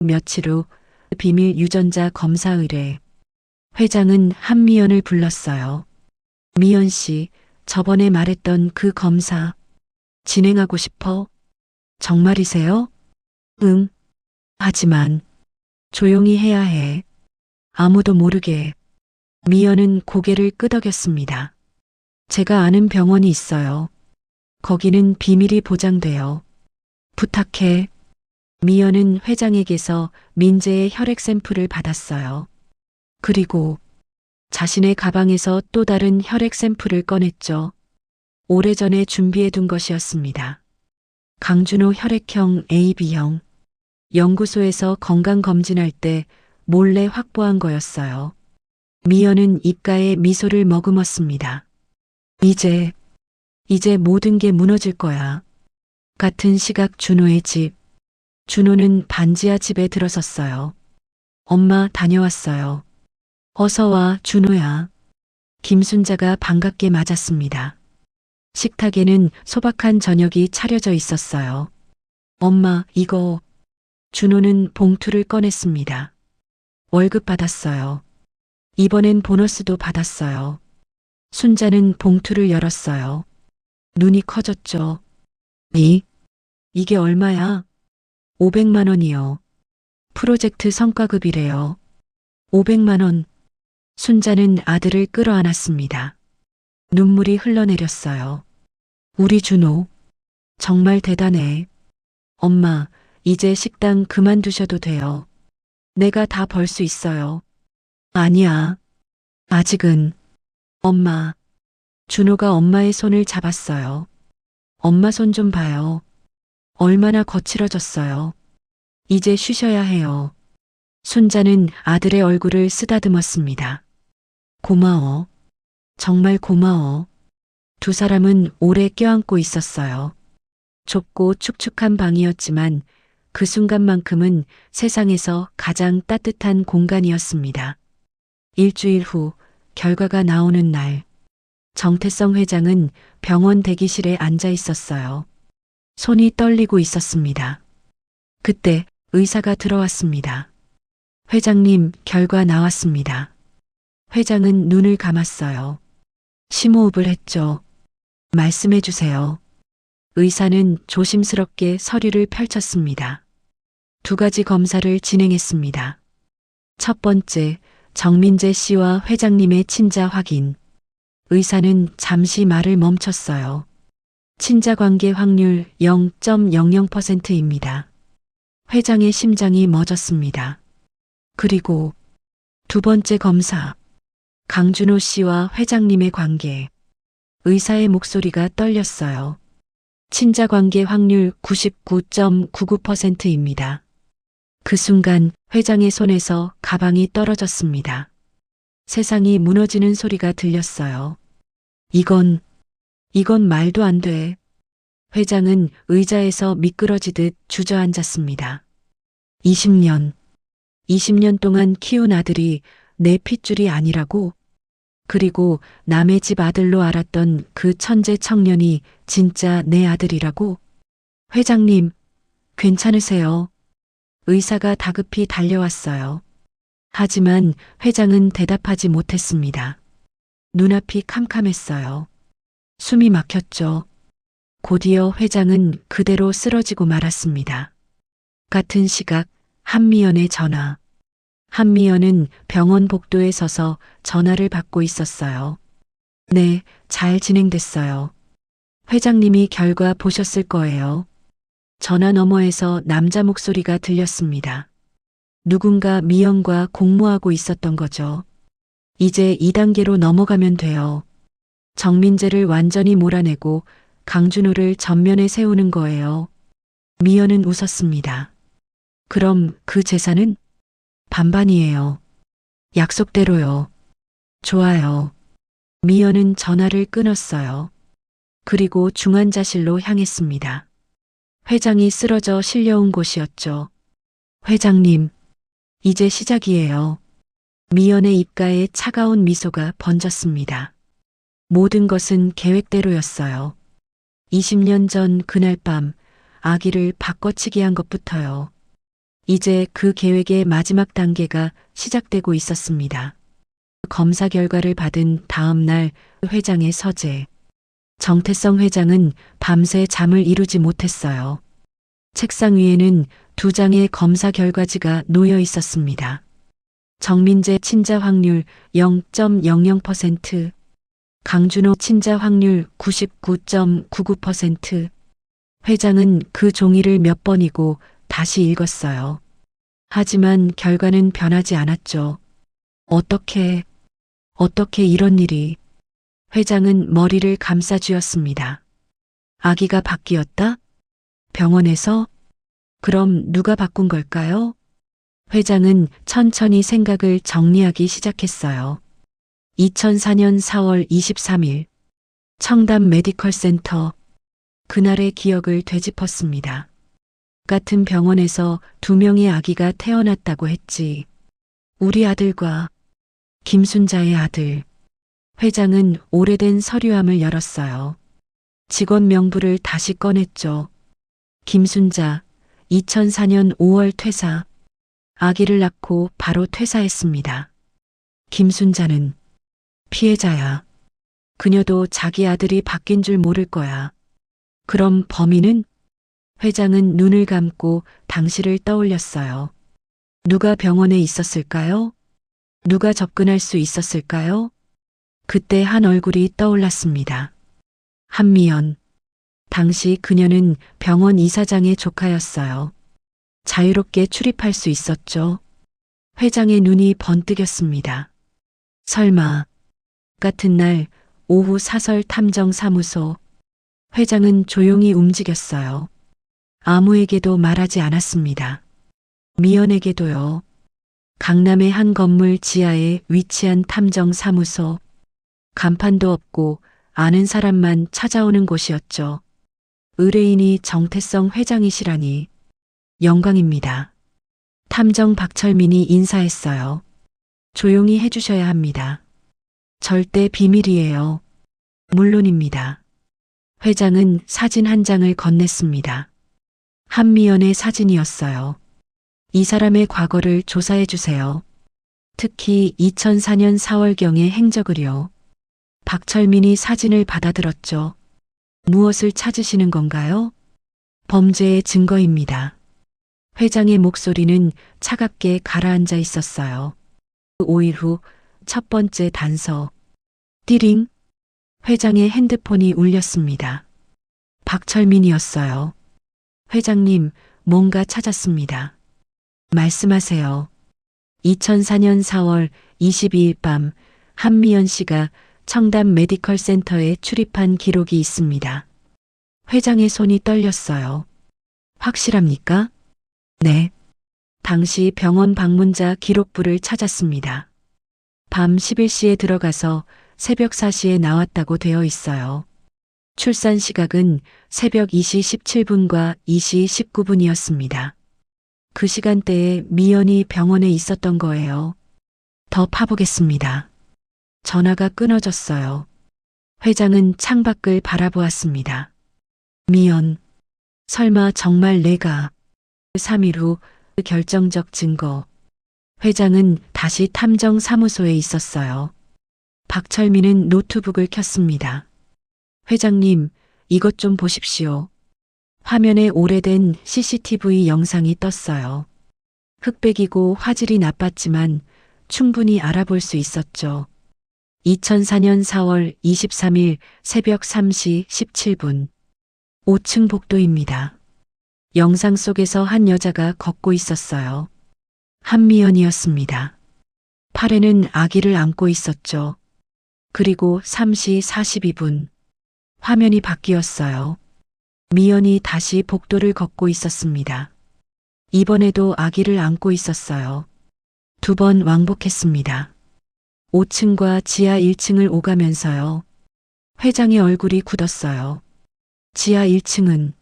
며칠 후 비밀 유전자 검사 의뢰. 회장은 한미연을 불렀어요. 미연 씨, 저번에 말했던 그 검사 진행하고 싶어? 정말이세요? 응. 하지만 조용히 해야 해. 아무도 모르게. 미연은 고개를 끄덕였습니다. 제가 아는 병원이 있어요. 거기는 비밀이 보장돼요. 부탁해. 미연은 회장에게서 민재의 혈액 샘플을 받았어요. 그리고 자신의 가방에서 또 다른 혈액 샘플을 꺼냈죠. 오래전에 준비해둔 것이었습니다. 강준호 혈액형 AB형. 연구소에서 건강검진할 때 몰래 확보한 거였어요. 미연은 입가에 미소를 머금었습니다. 이제 모든 게 무너질 거야. 같은 시각 준호의 집. 준호는 반지하 집에 들어섰어요. 엄마 다녀왔어요. 어서 와, 준호야. 김순자가 반갑게 맞았습니다. 식탁에는 소박한 저녁이 차려져 있었어요. 엄마, 이거. 준호는 봉투를 꺼냈습니다. 월급 받았어요. 이번엔 보너스도 받았어요. 순자는 봉투를 열었어요. 눈이 커졌죠. 이게 얼마야? 500만 원이요. 프로젝트 성과급이래요. 500만 원. 순자는 아들을 끌어안았습니다. 눈물이 흘러내렸어요. 우리 준호. 정말 대단해. 엄마, 이제 식당 그만두셔도 돼요. 내가 다 벌 수 있어요. 아니야. 아직은. 엄마. 준호가 엄마의 손을 잡았어요. 엄마 손 좀 봐요. 얼마나 거칠어졌어요. 이제 쉬셔야 해요. 순자는 아들의 얼굴을 쓰다듬었습니다. 고마워. 정말 고마워. 두 사람은 오래 껴안고 있었어요. 좁고 축축한 방이었지만 그 순간만큼은 세상에서 가장 따뜻한 공간이었습니다. 일주일 후 결과가 나오는 날, 정태성 회장은 병원 대기실에 앉아 있었어요. 손이 떨리고 있었습니다. 그때 의사가 들어왔습니다. 회장님, 결과 나왔습니다. 회장은 눈을 감았어요. 심호흡을 했죠. 말씀해 주세요. 의사는 조심스럽게 서류를 펼쳤습니다. 두 가지 검사를 진행했습니다. 첫 번째, 정민재 씨와 회장님의 친자 확인. 의사는 잠시 말을 멈췄어요. 친자 관계 확률 0.00%입니다. 회장의 심장이 멎었습니다. 그리고 두 번째 검사, 강준호 씨와 회장님의 관계. 의사의 목소리가 떨렸어요. 친자 관계 확률 99.99%입니다. 그 순간 회장의 손에서 가방이 떨어졌습니다. 세상이 무너지는 소리가 들렸어요. 이건 말도 안 돼. 회장은 의자에서 미끄러지듯 주저앉았습니다. 20년 동안 키운 아들이 내 핏줄이 아니라고? 그리고 남의 집 아들로 알았던 그 천재 청년이 진짜 내 아들이라고? 회장님, 괜찮으세요? 의사가 다급히 달려왔어요. 하지만 회장은 대답하지 못했습니다. 눈앞이 캄캄했어요. 숨이 막혔죠. 곧이어 회장은 그대로 쓰러지고 말았습니다. 같은 시각 한미연의 전화. 한미연은 병원 복도에 서서 전화를 받고 있었어요. 네, 잘 진행됐어요. 회장님이 결과 보셨을 거예요. 전화 너머에서 남자 목소리가 들렸습니다. 누군가 미연과 공모하고 있었던 거죠. 이제 2단계로 넘어가면 돼요. 정민재를 완전히 몰아내고 강준호를 전면에 세우는 거예요. 미연은 웃었습니다. 그럼 그 재산은? 반반이에요. 약속대로요. 좋아요. 미연은 전화를 끊었어요. 그리고 중환자실로 향했습니다. 회장이 쓰러져 실려온 곳이었죠. 회장님, 이제 시작이에요. 미연의 입가에 차가운 미소가 번졌습니다. 모든 것은 계획대로였어요. 20년 전 그날 밤 아기를 바꿔치기 한 것부터요. 이제 그 계획의 마지막 단계가 시작되고 있었습니다. 검사 결과를 받은 다음 날 회장의 서재. 정태성 회장은 밤새 잠을 이루지 못했어요. 책상 위에는 2장의 검사 결과지가 놓여 있었습니다. 정민재 친자 확률 0.00%, 강준호 친자 확률 99.99%. 회장은 그 종이를 몇 번이고 다시 읽었어요. 하지만 결과는 변하지 않았죠. 어떻게 이런 일이. 회장은 머리를 감싸 쥐었습니다. 아기가 바뀌었다? 병원에서? 그럼 누가 바꾼 걸까요? 회장은 천천히 생각을 정리하기 시작했어요. 2004년 4월 23일, 청담 메디컬 센터. 그날의 기억을 되짚었습니다. 같은 병원에서 2명의 아기가 태어났다고 했지. 우리 아들과 김순자의 아들. 회장은 오래된 서류함을 열었어요. 직원 명부를 다시 꺼냈죠. 김순자, 2004년 5월 퇴사. 아기를 낳고 바로 퇴사했습니다. 김순자는 피해자야. 그녀도 자기 아들이 바뀐 줄 모를 거야. 그럼 범인은? 회장은 눈을 감고 당시를 떠올렸어요. 누가 병원에 있었을까요? 누가 접근할 수 있었을까요? 그때 한 얼굴이 떠올랐습니다. 한미연. 당시 그녀는 병원 이사장의 조카였어요. 자유롭게 출입할 수 있었죠. 회장의 눈이 번뜩였습니다. 설마. 같은 날 오후 사설 탐정 사무소. 회장은 조용히 움직였어요. 아무에게도 말하지 않았습니다. 미연에게도요. 강남의 한 건물 지하에 위치한 탐정사무소. 간판도 없고 아는 사람만 찾아오는 곳이었죠. 의뢰인이 정태성 회장이시라니 영광입니다. 탐정 박철민이 인사했어요. 조용히 해주셔야 합니다. 절대 비밀이에요. 물론입니다. 회장은 사진 한 장을 건넸습니다. 한미연의 사진이었어요. 이 사람의 과거를 조사해 주세요. 특히 2004년 4월경의 행적을요. 박철민이 사진을 받아들었죠. 무엇을 찾으시는 건가요? 범죄의 증거입니다. 회장의 목소리는 차갑게 가라앉아 있었어요. 5일 후 첫 번째 단서. 띠링. 회장의 핸드폰이 울렸습니다. 박철민이었어요. 회장님, 뭔가 찾았습니다. 말씀하세요. 2004년 4월 22일 밤 한미연 씨가 청담 메디컬 센터에 출입한 기록이 있습니다. 회장의 손이 떨렸어요. 확실합니까? 네. 당시 병원 방문자 기록부를 찾았습니다. 밤 11시에 들어가서 새벽 4시에 나왔다고 되어 있어요. 출산 시각은 새벽 2시 17분과 2시 19분이었습니다. 그 시간대에 미연이 병원에 있었던 거예요. 더 파보겠습니다. 전화가 끊어졌어요. 회장은 창밖을 바라보았습니다. 미연, 설마 정말 내가 3일 후 결정적 증거. 회장은 다시 탐정 사무소에 있었어요. 박철민은 노트북을 켰습니다. 회장님, 이것 좀 보십시오. 화면에 오래된 CCTV 영상이 떴어요. 흑백이고 화질이 나빴지만 충분히 알아볼 수 있었죠. 2004년 4월 23일 새벽 3시 17분. 5층 복도입니다. 영상 속에서 한 여자가 걷고 있었어요. 한미연이었습니다. 팔에는 아기를 안고 있었죠. 그리고 3시 42분. 화면이 바뀌었어요. 미연이 다시 복도를 걷고 있었습니다. 이번에도 아기를 안고 있었어요. 2번 왕복했습니다. 5층과 지하 1층을 오가면서요. 회장의 얼굴이 굳었어요. 지하 1층은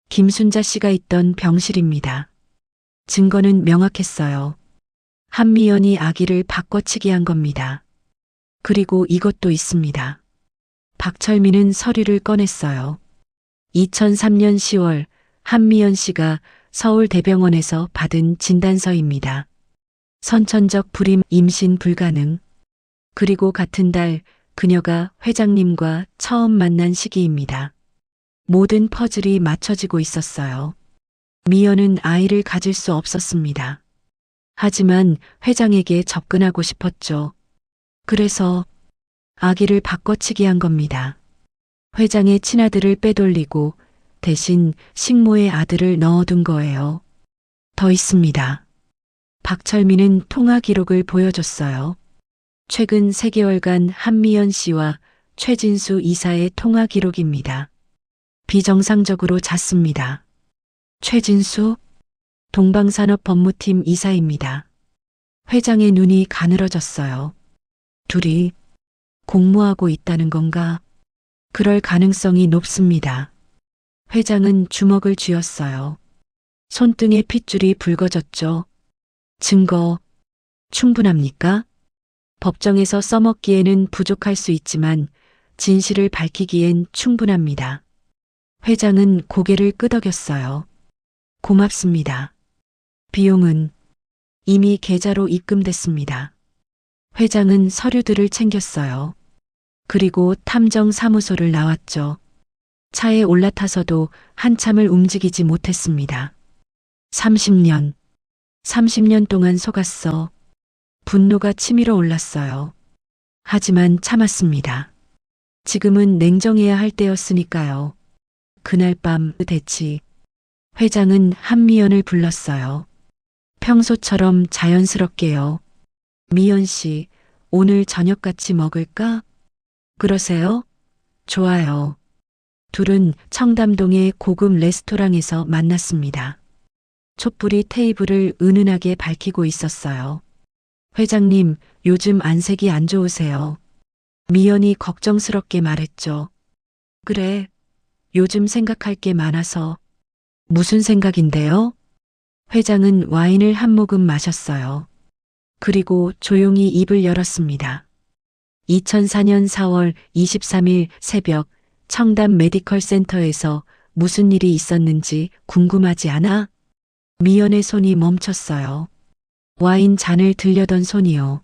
김순자 씨가 있던 병실입니다. 증거는 명확했어요. 한미연이 아기를 바꿔치기 한 겁니다. 그리고 이것도 있습니다. 박철민은 서류를 꺼냈어요. 2003년 10월 한미연 씨가 서울대병원에서 받은 진단서입니다. 선천적 불임 임신 불가능. 그리고 같은 달 그녀가 회장님과 처음 만난 시기입니다. 모든 퍼즐이 맞춰지고 있었어요. 미연은 아이를 가질 수 없었습니다. 하지만 회장에게 접근하고 싶었죠. 그래서 아기를 바꿔치기 한 겁니다. 회장의 친아들을 빼돌리고 대신 식모의 아들을 넣어둔 거예요. 더 있습니다. 박철민은 통화 기록을 보여줬어요. 최근 3개월간 한미연 씨와 최진수 이사의 통화 기록입니다. 비정상적으로 잦습니다. 최진수? 동방산업법무팀 이사입니다. 회장의 눈이 가늘어졌어요. 둘이 공모하고 있다는 건가? 그럴 가능성이 높습니다. 회장은 주먹을 쥐었어요. 손등의 핏줄이 붉어졌죠. 증거 충분합니까? 법정에서 써먹기에는 부족할 수 있지만 진실을 밝히기엔 충분합니다. 회장은 고개를 끄덕였어요. 고맙습니다. 비용은 이미 계좌로 입금됐습니다. 회장은 서류들을 챙겼어요. 그리고 탐정 사무소를 나왔죠. 차에 올라타서도 한참을 움직이지 못했습니다. 30년 동안 속았어. 분노가 치밀어 올랐어요. 하지만 참았습니다. 지금은 냉정해야 할 때였으니까요. 그날 밤 대치. 회장은 한미연을 불렀어요. 평소처럼 자연스럽게요. 미연 씨, 오늘 저녁 같이 먹을까? 그러세요? 좋아요. 둘은 청담동의 고급 레스토랑에서 만났습니다. 촛불이 테이블을 은은하게 밝히고 있었어요. 회장님, 요즘 안색이 안 좋으세요. 미연이 걱정스럽게 말했죠. 그래, 요즘 생각할 게 많아서. 무슨 생각인데요? 회장은 와인을 한 모금 마셨어요. 그리고 조용히 입을 열었습니다. 2004년 4월 23일 새벽 청담 메디컬 센터에서 무슨 일이 있었는지 궁금하지 않아? 미연의 손이 멈췄어요. 와인 잔을 들려던 손이요.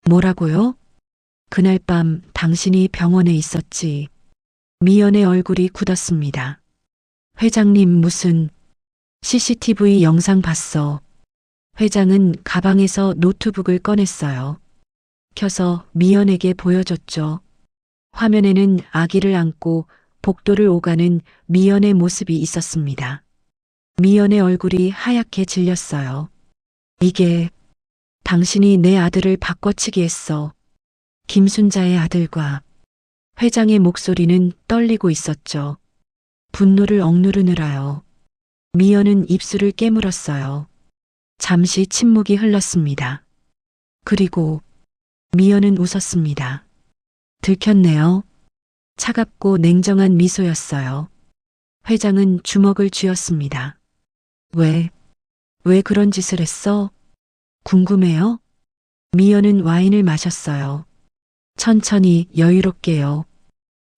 뭐라고요? 그날 밤 당신이 병원에 있었지. 미연의 얼굴이 굳었습니다. 회장님 무슨 CCTV 영상 봤어. 회장은 가방에서 노트북을 꺼냈어요. 켜서 미연에게 보여줬죠. 화면에는 아기를 안고 복도를 오가는 미연의 모습이 있었습니다. 미연의 얼굴이 하얗게 질렸어요. 이게 당신이 내 아들을 바꿔치기 했어. 김순자의 아들과. 회장의 목소리는 떨리고 있었죠. 분노를 억누르느라요. 미연은 입술을 깨물었어요. 잠시 침묵이 흘렀습니다. 그리고 미연은 웃었습니다. 들켰네요. 차갑고 냉정한 미소였어요. 회장은 주먹을 쥐었습니다. 왜 그런 짓을 했어? 궁금해요? 미연은 와인을 마셨어요. 천천히 여유롭게요.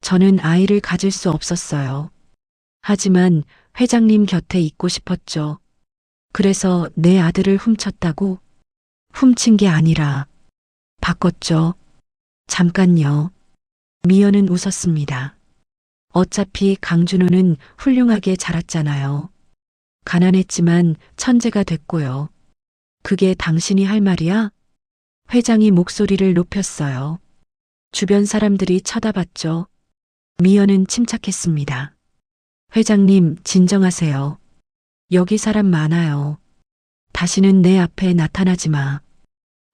저는 아이를 가질 수 없었어요. 하지만 회장님 곁에 있고 싶었죠. 그래서 내 아들을 훔쳤다고? 훔친 게 아니라 바꿨죠. 잠깐요. 미연은 웃었습니다. 어차피 강준호는 훌륭하게 자랐잖아요. 가난했지만 천재가 됐고요. 그게 당신이 할 말이야? 회장이 목소리를 높였어요. 주변 사람들이 쳐다봤죠. 미연은 침착했습니다. 회장님, 진정하세요. 여기 사람 많아요. 다시는 내 앞에 나타나지 마.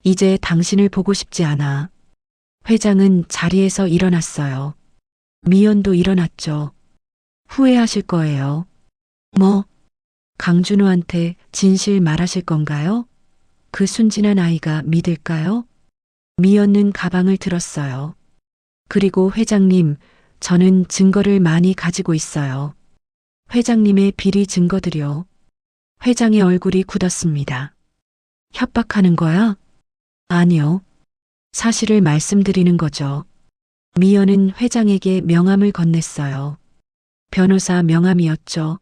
이제 당신을 보고 싶지 않아. 회장은 자리에서 일어났어요. 미연도 일어났죠. 후회하실 거예요. 뭐? 강준호한테 진실 말하실 건가요? 그 순진한 아이가 믿을까요? 미연은 가방을 들었어요. 그리고 회장님, 저는 증거를 많이 가지고 있어요. 회장님의 비리 증거들이요. 회장의 얼굴이 굳었습니다. 협박하는 거야? 아니요. 사실을 말씀드리는 거죠. 미연은 회장에게 명함을 건넸어요. 변호사 명함이었죠.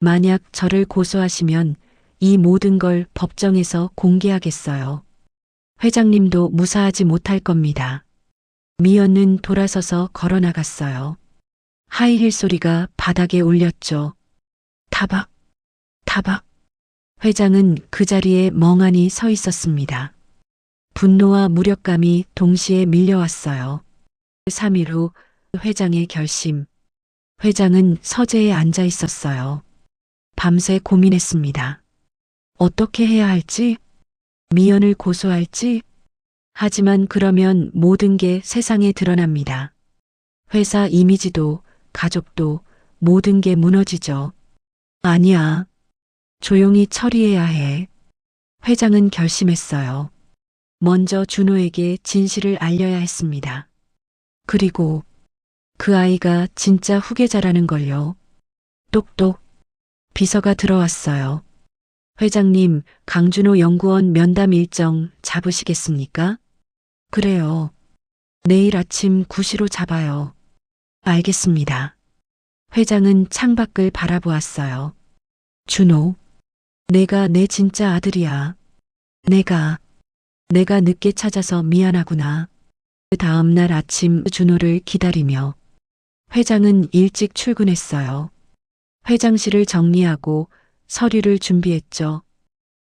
만약 저를 고소하시면 이 모든 걸 법정에서 공개하겠어요. 회장님도 무사하지 못할 겁니다. 미연은 돌아서서 걸어 나갔어요. 하이힐 소리가 바닥에 울렸죠. 타박, 타박. 회장은 그 자리에 멍하니 서 있었습니다. 분노와 무력감이 동시에 밀려왔어요. 3일 후 회장의 결심. 회장은 서재에 앉아 있었어요. 밤새 고민했습니다. 어떻게 해야 할지? 미연을 고소할지? 하지만 그러면 모든 게 세상에 드러납니다. 회사 이미지도 가족도 모든 게 무너지죠. 아니야. 조용히 처리해야 해. 회장은 결심했어요. 먼저 준호에게 진실을 알려야 했습니다. 그리고 그 아이가 진짜 후계자라는 걸요. 똑똑. 비서가 들어왔어요. 회장님, 강준호 연구원 면담 일정 잡으시겠습니까? 그래요. 내일 아침 9시로 잡아요. 알겠습니다. 회장은 창밖을 바라보았어요. 준호, 내가 내 진짜 아들이야. 내가 늦게 찾아서 미안하구나. 그 다음 날 아침 준호를 기다리며 회장은 일찍 출근했어요. 회장실을 정리하고 서류를 준비했죠.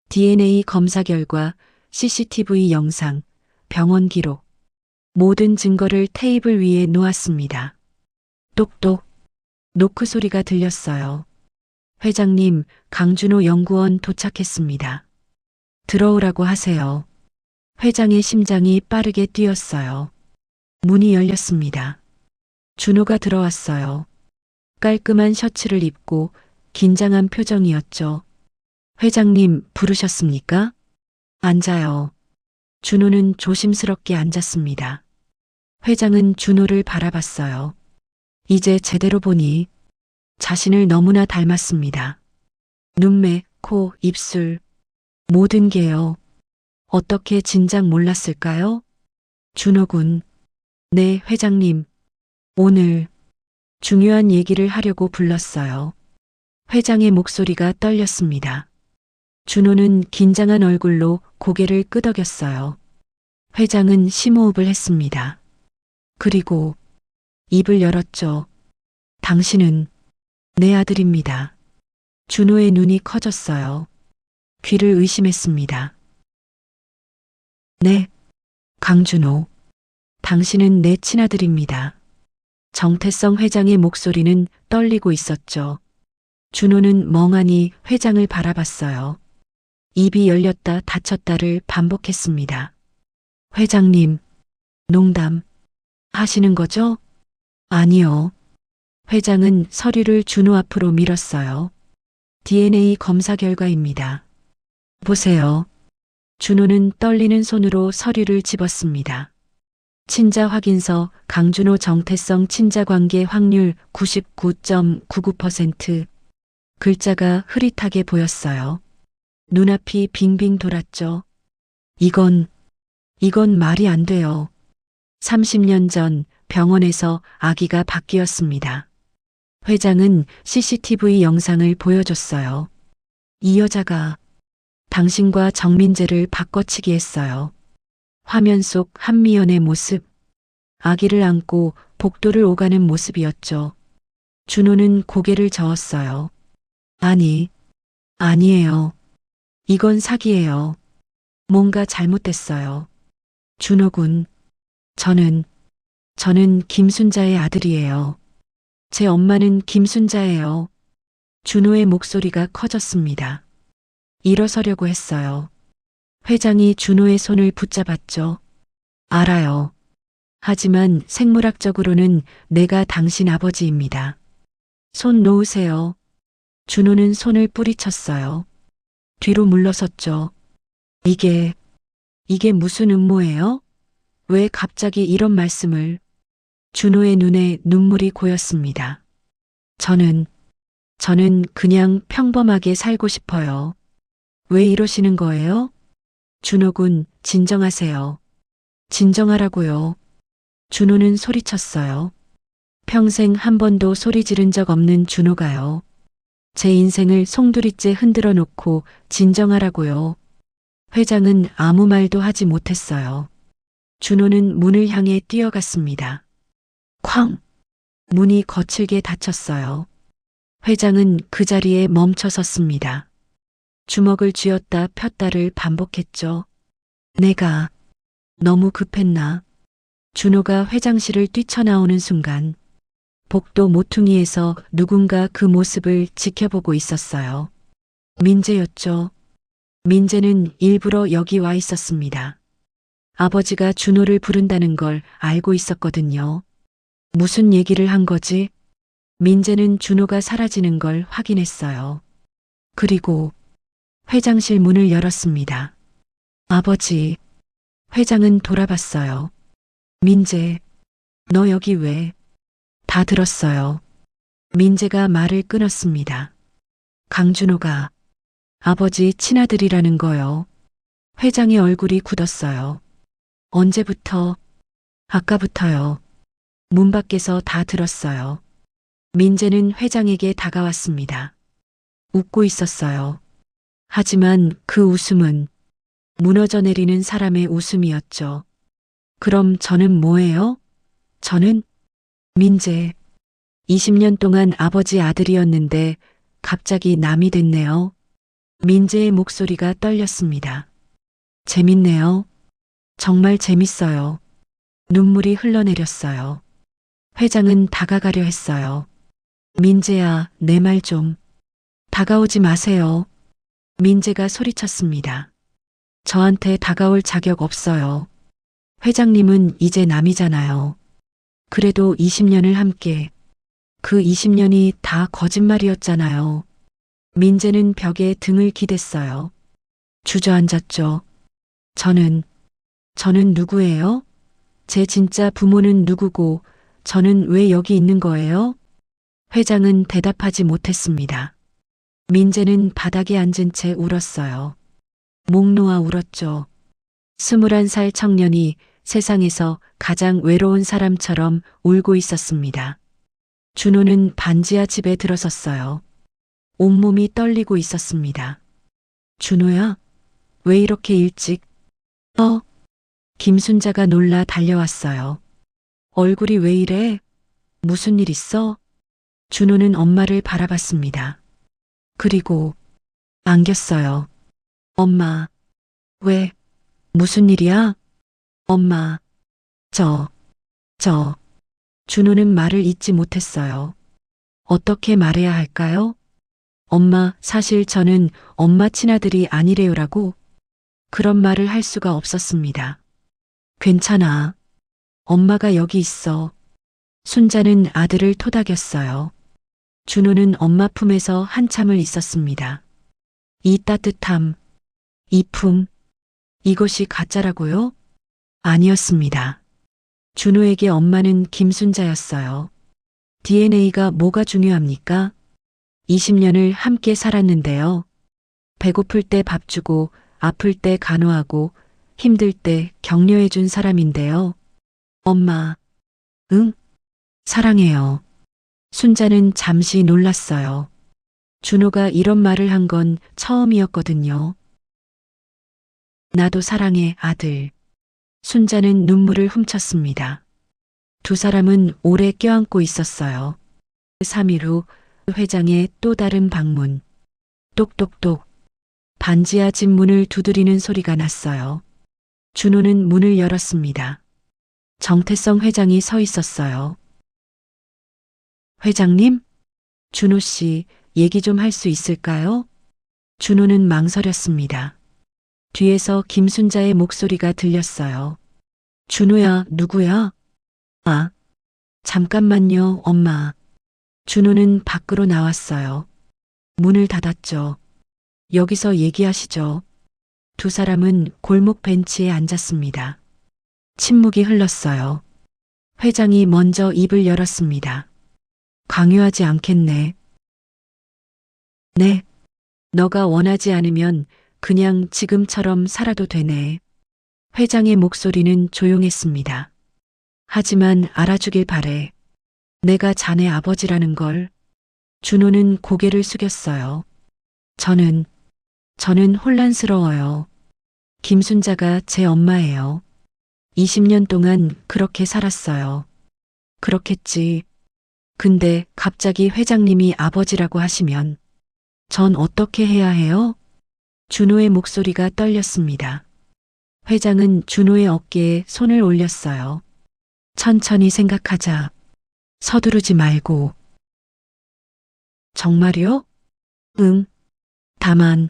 DNA 검사 결과, CCTV 영상, 병원 기록, 모든 증거를 테이블 위에 놓았습니다. 똑똑, 노크 소리가 들렸어요. 회장님, 강준호 연구원 도착했습니다. 들어오라고 하세요. 회장의 심장이 빠르게 뛰었어요. 문이 열렸습니다. 준호가 들어왔어요. 깔끔한 셔츠를 입고 긴장한 표정이었죠. 회장님 부르셨습니까? 앉아요. 준호는 조심스럽게 앉았습니다. 회장은 준호를 바라봤어요. 이제 제대로 보니 자신을 너무나 닮았습니다. 눈매, 코, 입술, 모든 게요. 어떻게 진작 몰랐을까요? 준호군. 네, 회장님. 오늘 중요한 얘기를 하려고 불렀어요. 회장의 목소리가 떨렸습니다. 준호는 긴장한 얼굴로 고개를 끄덕였어요. 회장은 심호흡을 했습니다. 그리고 입을 열었죠. 당신은 내 아들입니다. 준호의 눈이 커졌어요. 귀를 의심했습니다. 네, 강준호. 당신은 내 친아들입니다. 정태성 회장의 목소리는 떨리고 있었죠. 준호는 멍하니 회장을 바라봤어요. 입이 열렸다 닫혔다를 반복했습니다. 회장님, 농담 하시는 거죠? 아니요. 회장은 서류를 준호 앞으로 밀었어요. DNA 검사 결과입니다. 보세요. 준호는 떨리는 손으로 서류를 집었습니다. 친자 확인서 강준호 정태성 친자 관계 확률 99.99%. 글자가 흐릿하게 보였어요. 눈앞이 빙빙 돌았죠. 이건 말이 안 돼요. 30년 전 병원에서 아기가 바뀌었습니다. 회장은 CCTV 영상을 보여줬어요. 이 여자가 당신과 정민재를 바꿔치기 했어요. 화면 속 한미연의 모습, 아기를 안고 복도를 오가는 모습이었죠. 준호는 고개를 저었어요. 아니에요. 이건 사기예요. 뭔가 잘못됐어요. 준호군, 저는 김순자의 아들이에요. 제 엄마는 김순자예요. 준호의 목소리가 커졌습니다. 일어서려고 했어요. 회장이 준호의 손을 붙잡았죠. 알아요. 하지만 생물학적으로는 내가 당신 아버지입니다. 손 놓으세요. 준호는 손을 뿌리쳤어요. 뒤로 물러섰죠. 이게 무슨 음모예요? 왜 갑자기 이런 말씀을? 준호의 눈에 눈물이 고였습니다. 저는 그냥 평범하게 살고 싶어요. 왜 이러시는 거예요? 준호군, 진정하세요. 진정하라고요. 준호는 소리쳤어요. 평생 한 번도 소리 지른 적 없는 준호가요. 제 인생을 송두리째 흔들어 놓고 진정하라고요. 회장은 아무 말도 하지 못했어요. 준호는 문을 향해 뛰어갔습니다. 쾅! 문이 거칠게 닫혔어요. 회장은 그 자리에 멈춰 섰습니다. 주먹을 쥐었다 폈다를 반복했죠. 내가 너무 급했나? 준호가 회장실을 뛰쳐나오는 순간 복도 모퉁이에서 누군가 그 모습을 지켜보고 있었어요. 민재였죠. 민재는 일부러 여기 와 있었습니다. 아버지가 준호를 부른다는 걸 알고 있었거든요. 무슨 얘기를 한 거지? 민재는 준호가 사라지는 걸 확인했어요. 그리고 회장실 문을 열었습니다. 아버지. 회장은 돌아봤어요. 민재, 너 여기 왜? 다 들었어요. 민재가 말을 끊었습니다. 강준호가 아버지 친아들이라는 거요. 회장의 얼굴이 굳었어요. 언제부터? 아까부터요. 문 밖에서 다 들었어요. 민재는 회장에게 다가왔습니다. 웃고 있었어요. 하지만 그 웃음은 무너져 내리는 사람의 웃음이었죠. 그럼 저는 뭐예요? 저는 민재. 20년 동안 아버지 아들이었는데 갑자기 남이 됐네요. 민재의 목소리가 떨렸습니다. 재밌네요. 정말 재밌어요. 눈물이 흘러내렸어요. 회장은 다가가려 했어요. 민재야, 내 말 좀. 다가오지 마세요. 민재가 소리쳤습니다. 저한테 다가올 자격 없어요. 회장님은 이제 남이잖아요. 그래도 20년을 함께. 그 20년이 다 거짓말이었잖아요. 민재는 벽에 등을 기댔어요. 주저앉았죠. 저는 누구예요? 제 진짜 부모는 누구고 저는 왜 여기 있는 거예요? 회장은 대답하지 못했습니다. 민재는 바닥에 앉은 채 울었어요. 목 놓아 울었죠. 21살 청년이 세상에서 가장 외로운 사람처럼 울고 있었습니다. 준호는 반지하 집에 들어섰어요. 온몸이 떨리고 있었습니다. 준호야, 왜 이렇게 일찍? 김순자가 놀라 달려왔어요. 얼굴이 왜 이래? 무슨 일 있어? 준호는 엄마를 바라봤습니다. 그리고 안겼어요. 엄마, 왜? 무슨 일이야? 엄마, 저. 준호는 말을 잇지 못했어요. 어떻게 말해야 할까요? 엄마, 사실 저는 엄마 친아들이 아니래요라고. 그런 말을 할 수가 없었습니다. 괜찮아. 엄마가 여기 있어. 순자는 아들을 토닥였어요. 준호는 엄마 품에서 한참을 있었습니다. 이 따뜻함, 이 품, 이것이 가짜라고요? 아니었습니다. 준호에게 엄마는 김순자였어요. DNA가 뭐가 중요합니까? 20년을 함께 살았는데요. 배고플 때 밥 주고, 아플 때 간호하고, 힘들 때 격려해 준 사람인데요. 엄마, 응? 사랑해요. 순자는 잠시 놀랐어요. 준호가 이런 말을 한 건 처음이었거든요. 나도 사랑해, 아들. 순자는 눈물을 훔쳤습니다. 두 사람은 오래 껴안고 있었어요. 3일 후 회장의 또 다른 방문. 똑똑똑. 반지하 집 문을 두드리는 소리가 났어요. 준호는 문을 열었습니다. 정태성 회장이 서 있었어요. 회장님? 준호 씨, 얘기 좀 할 수 있을까요? 준호는 망설였습니다. 뒤에서 김순자의 목소리가 들렸어요. 준호야, 누구야? 아, 잠깐만요, 엄마. 준호는 밖으로 나왔어요. 문을 닫았죠. 여기서 얘기하시죠. 두 사람은 골목 벤치에 앉았습니다. 침묵이 흘렀어요. 회장이 먼저 입을 열었습니다. 강요하지 않겠네. 네. 너가 원하지 않으면 그냥 지금처럼 살아도 되네. 회장의 목소리는 조용했습니다. 하지만 알아주길 바래. 내가 자네 아버지라는 걸. 준호는 고개를 숙였어요. 저는 혼란스러워요. 김순자가 제 엄마예요. 20년 동안 그렇게 살았어요. 그렇겠지. 근데 갑자기 회장님이 아버지라고 하시면 전 어떻게 해야 해요? 준호의 목소리가 떨렸습니다. 회장은 준호의 어깨에 손을 올렸어요. 천천히 생각하자. 서두르지 말고. 정말요? 응. 다만,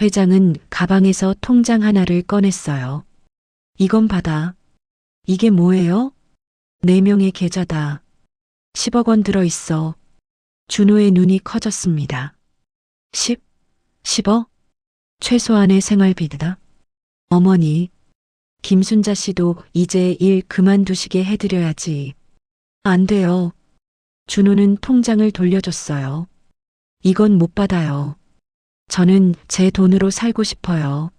회장은 가방에서 통장 하나를 꺼냈어요. 이건 받아. 이게 뭐예요? 4명의 계좌다. 10억 원 들어있어. 준호의 눈이 커졌습니다. 10억? 최소한의 생활비다. 어머니, 김순자 씨도 이제 일 그만두시게 해드려야지. 안 돼요. 준호는 통장을 돌려줬어요. 이건 못 받아요. 저는 제 돈으로 살고 싶어요.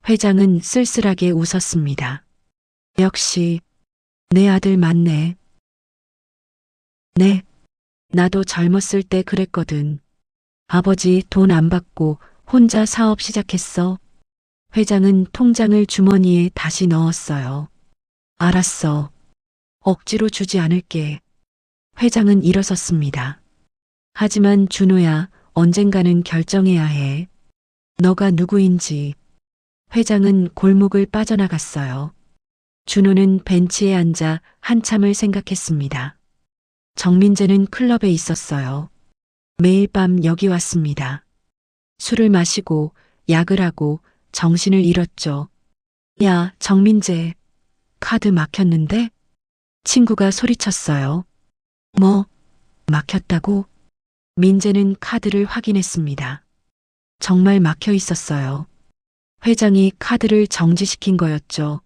회장은 쓸쓸하게 웃었습니다. 역시 내 아들 맞네. 네, 나도 젊었을 때 그랬거든. 아버지 돈 안 받고 혼자 사업 시작했어. 회장은 통장을 주머니에 다시 넣었어요. 알았어. 억지로 주지 않을게. 회장은 일어섰습니다. 하지만 준호야, 언젠가는 결정해야 해. 너가 누구인지. 회장은 골목을 빠져나갔어요. 준호는 벤치에 앉아 한참을 생각했습니다. 정민재는 클럽에 있었어요. 매일 밤 여기 왔습니다. 술을 마시고 약을 하고 정신을 잃었죠. 야, 정민재. 카드 막혔는데? 친구가 소리쳤어요. 뭐, 막혔다고? 민재는 카드를 확인했습니다. 정말 막혀 있었어요. 회장이 카드를 정지시킨 거였죠.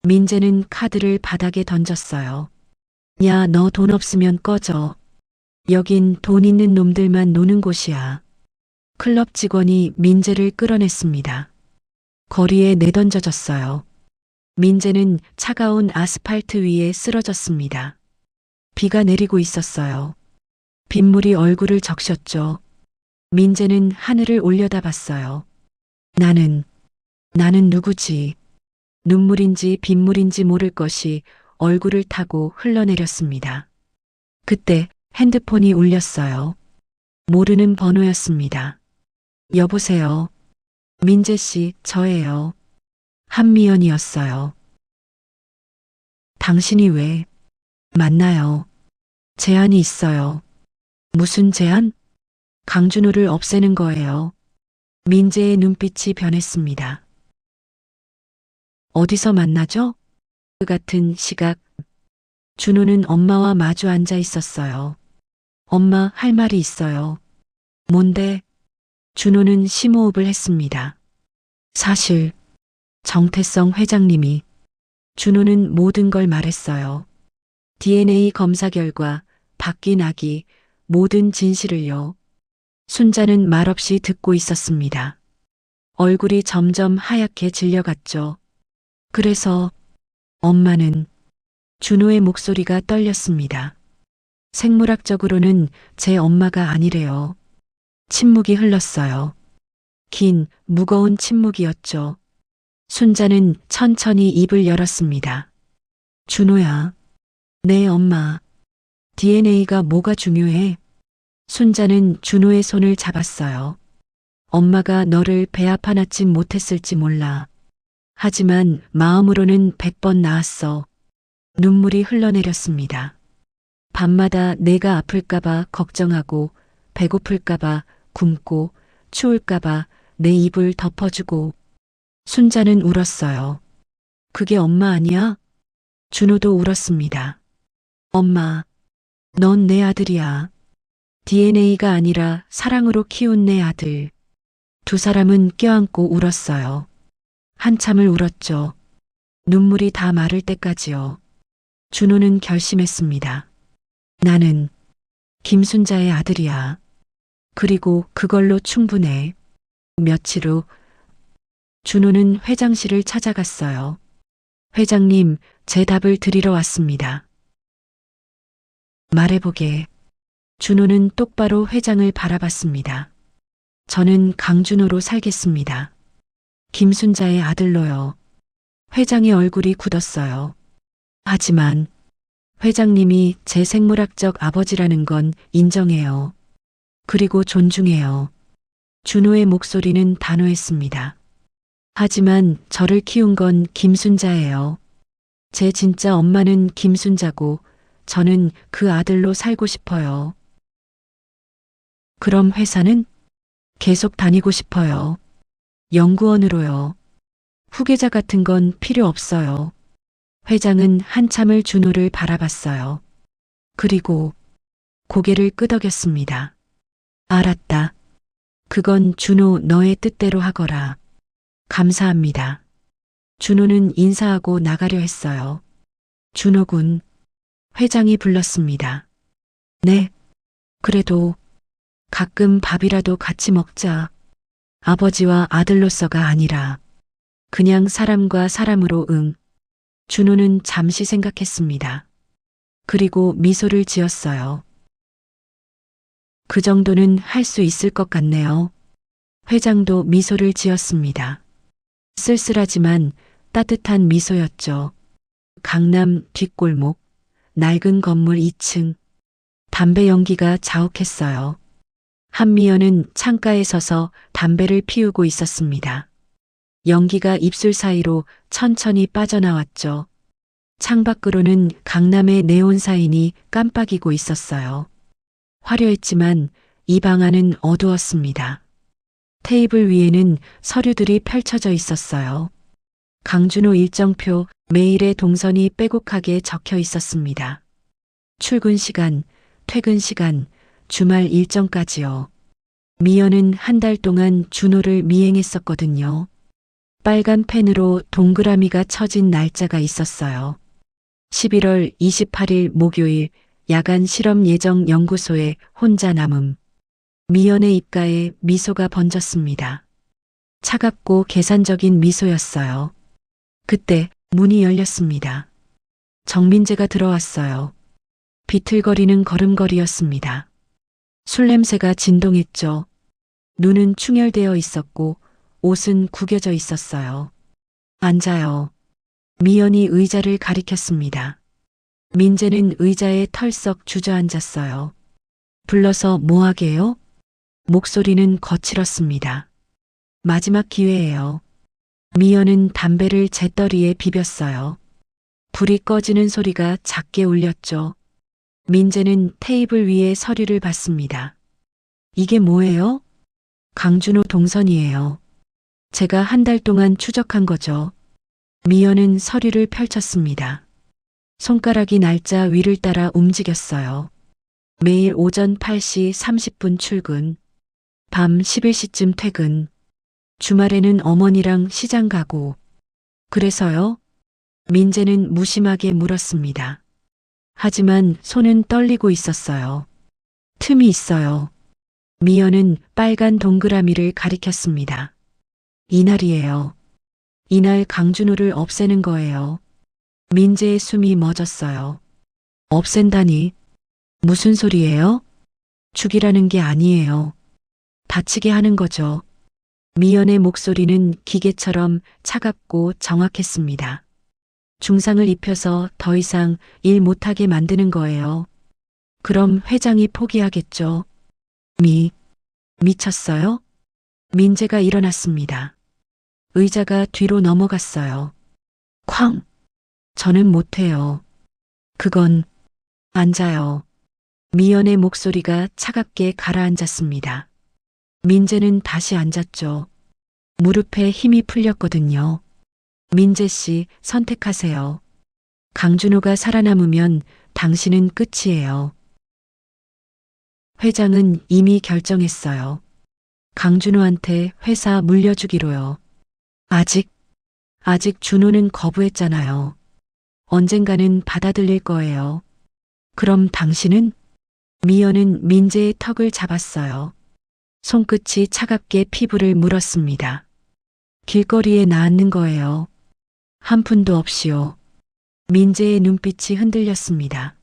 민재는 카드를 바닥에 던졌어요. 야, 너 돈 없으면 꺼져. 여긴 돈 있는 놈들만 노는 곳이야. 클럽 직원이 민재를 끌어냈습니다. 거리에 내던져졌어요. 민재는 차가운 아스팔트 위에 쓰러졌습니다. 비가 내리고 있었어요. 빗물이 얼굴을 적셨죠. 민재는 하늘을 올려다봤어요. 나는 누구지? 눈물인지 빗물인지 모를 것이 얼굴을 타고 흘러내렸습니다. 그때 핸드폰이 울렸어요. 모르는 번호였습니다. 여보세요. 민재 씨, 저예요. 한미연이었어요. 당신이 왜 만나요? 제안이 있어요. 무슨 제안? 강준호를 없애는 거예요. 민재의 눈빛이 변했습니다. 어디서 만나죠? 그 같은 시각. 준호는 엄마와 마주 앉아 있었어요. 엄마, 할 말이 있어요. 뭔데? 준호는 심호흡을 했습니다. 사실 정태성 회장님이. 준호는 모든 걸 말했어요. DNA 검사 결과, 바뀐 아기, 모든 진실을요. 순자는 말없이 듣고 있었습니다. 얼굴이 점점 하얗게 질려갔죠. 그래서 엄마는. 준호의 목소리가 떨렸습니다. 생물학적으로는 제 엄마가 아니래요. 침묵이 흘렀어요. 긴, 무거운 침묵이었죠. 순자는 천천히 입을 열었습니다. 준호야, 내 엄마. DNA가 뭐가 중요해? 순자는 준호의 손을 잡았어요. 엄마가 너를 배 아파 낳진 못했을지 몰라. 하지만 마음으로는 100번 낳았어. 눈물이 흘러내렸습니다. 밤마다 내가 아플까봐 걱정하고, 배고플까봐 굶고, 추울까봐 내 입을 덮어주고. 순자는 울었어요. 그게 엄마 아니야? 준호도 울었습니다. 엄마, 넌 내 아들이야. DNA가 아니라 사랑으로 키운 내 아들. 두 사람은 껴안고 울었어요. 한참을 울었죠. 눈물이 다 마를 때까지요. 준호는 결심했습니다. 나는 김순자의 아들이야. 그리고 그걸로 충분해. 며칠 후 준호는 회장실을 찾아갔어요. 회장님, 제 답을 드리러 왔습니다. 말해보게. 준호는 똑바로 회장을 바라봤습니다. 저는 강준호로 살겠습니다. 김순자의 아들로요. 회장의 얼굴이 굳었어요. 하지만 회장님이 제 생물학적 아버지라는 건 인정해요. 그리고 존중해요. 준호의 목소리는 단호했습니다. 하지만 저를 키운 건 김순자예요. 제 진짜 엄마는 김순자고 저는 그 아들로 살고 싶어요. 그럼 회사는? 계속 다니고 싶어요. 연구원으로요. 후계자 같은 건 필요 없어요. 회장은 한참을 준호를 바라봤어요. 그리고 고개를 끄덕였습니다. 알았다. 그건 준호 너의 뜻대로 하거라. 감사합니다. 준호는 인사하고 나가려 했어요. 준호군, 회장이 불렀습니다. 네, 그래도 가끔 밥이라도 같이 먹자. 아버지와 아들로서가 아니라 그냥 사람과 사람으로. 응. 준호는 잠시 생각했습니다. 그리고 미소를 지었어요. 그 정도는 할 수 있을 것 같네요. 회장도 미소를 지었습니다. 쓸쓸하지만 따뜻한 미소였죠. 강남 뒷골목, 낡은 건물 2층. 담배 연기가 자욱했어요. 한미연은 창가에 서서 담배를 피우고 있었습니다. 연기가 입술 사이로 천천히 빠져나왔죠. 창밖으로는 강남의 네온 사인이 깜빡이고 있었어요. 화려했지만 이 방 안은 어두웠습니다. 테이블 위에는 서류들이 펼쳐져 있었어요. 강준호 일정표, 메일에 동선이 빼곡하게 적혀 있었습니다. 출근 시간, 퇴근 시간, 주말 일정까지요. 미연은 한 달 동안 준호를 미행했었거든요. 빨간 펜으로 동그라미가 쳐진 날짜가 있었어요. 11월 28일 목요일 야간 실험 예정 연구소에 혼자 남음. 미연의 입가에 미소가 번졌습니다. 차갑고 계산적인 미소였어요. 그때 문이 열렸습니다. 정민재가 들어왔어요. 비틀거리는 걸음걸이였습니다. 술 냄새가 진동했죠. 눈은 충혈되어 있었고 옷은 구겨져 있었어요. 앉아요. 미연이 의자를 가리켰습니다. 민재는 의자에 털썩 주저앉았어요. 불러서 뭐하게요? 목소리는 거칠었습니다. 마지막 기회예요. 미연은 담배를 재떨이에 비볐어요. 불이 꺼지는 소리가 작게 울렸죠. 민재는 테이블 위에 서류를 봤습니다. 이게 뭐예요? 강준호 동선이에요. 제가 한 달 동안 추적한 거죠. 미연은 서류를 펼쳤습니다. 손가락이 날짜 위를 따라 움직였어요. 매일 오전 8시 30분 출근, 밤 11시쯤 퇴근, 주말에는 어머니랑 시장 가고. 그래서요? 민재는 무심하게 물었습니다. 하지만 손은 떨리고 있었어요. 틈이 있어요. 미연은 빨간 동그라미를 가리켰습니다. 이날이에요. 이날 강준호를 없애는 거예요. 민재의 숨이 멎었어요. 없앤다니? 무슨 소리예요? 죽이라는 게 아니에요. 다치게 하는 거죠. 미연의 목소리는 기계처럼 차갑고 정확했습니다. 중상을 입혀서 더 이상 일 못하게 만드는 거예요. 그럼 회장이 포기하겠죠. 미쳤어요? 민재가 일어났습니다. 의자가 뒤로 넘어갔어요. 쾅! 저는 못해요. 그건 앉아요. 미연의 목소리가 차갑게 가라앉았습니다. 민재는 다시 앉았죠. 무릎에 힘이 풀렸거든요. 민재 씨, 선택하세요. 강준호가 살아남으면 당신은 끝이에요. 회장은 이미 결정했어요. 강준호한테 회사 물려주기로요. 아직 준호는 거부했잖아요. 언젠가는 받아들일 거예요. 그럼 당신은? 미연은 민재의 턱을 잡았어요. 손끝이 차갑게 피부를 물었습니다. 길거리에 나앉는 거예요. 한 푼도 없이요. 민재의 눈빛이 흔들렸습니다.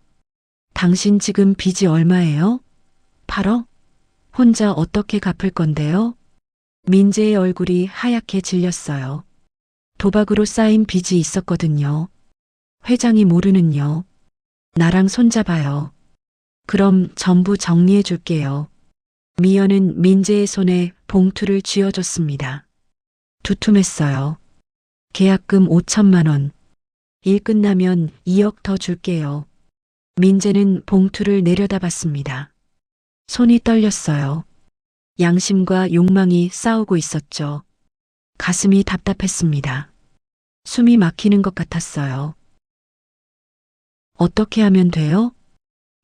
당신 지금 빚이 얼마예요? 8억? 혼자 어떻게 갚을 건데요? 민재의 얼굴이 하얗게 질렸어요. 도박으로 쌓인 빚이 있었거든요. 회장이 모르는요. 나랑 손잡아요. 그럼 전부 정리해 줄게요. 미연은 민재의 손에 봉투를 쥐어줬습니다. 두툼했어요. 계약금 5천만 원. 일 끝나면 2억 더 줄게요. 민재는 봉투를 내려다봤습니다. 손이 떨렸어요. 양심과 욕망이 싸우고 있었죠. 가슴이 답답했습니다. 숨이 막히는 것 같았어요. 어떻게 하면 돼요?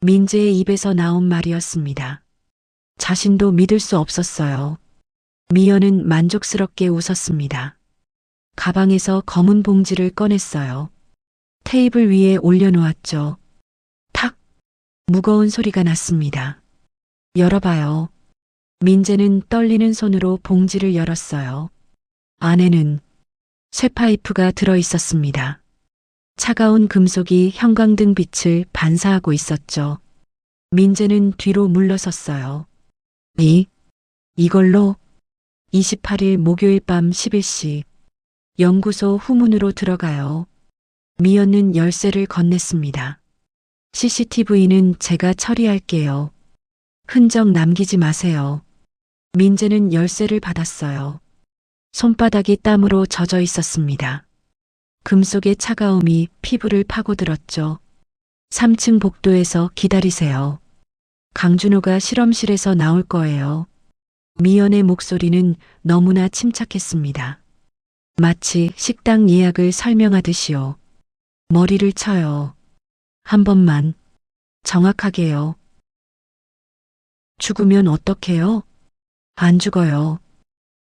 민재의 입에서 나온 말이었습니다. 자신도 믿을 수 없었어요. 미연은 만족스럽게 웃었습니다. 가방에서 검은 봉지를 꺼냈어요. 테이블 위에 올려놓았죠. 탁! 무거운 소리가 났습니다. 열어봐요. 민재는 떨리는 손으로 봉지를 열었어요. 안에는 쇠파이프가 들어 있었습니다. 차가운 금속이 형광등 빛을 반사하고 있었죠. 민재는 뒤로 물러섰어요. 이걸로 28일 목요일 밤 11시 연구소 후문으로 들어가요. 미연은 열쇠를 건넸습니다. CCTV는 제가 처리할게요. 흔적 남기지 마세요. 민재는 열쇠를 받았어요. 손바닥이 땀으로 젖어 있었습니다. 금속의 차가움이 피부를 파고들었죠. 3층 복도에서 기다리세요. 강준호가 실험실에서 나올 거예요. 미연의 목소리는 너무나 침착했습니다. 마치 식당 예약을 설명하듯이요. 머리를 쳐요. 한 번만. 정확하게요. 죽으면 어떡해요? 안 죽어요.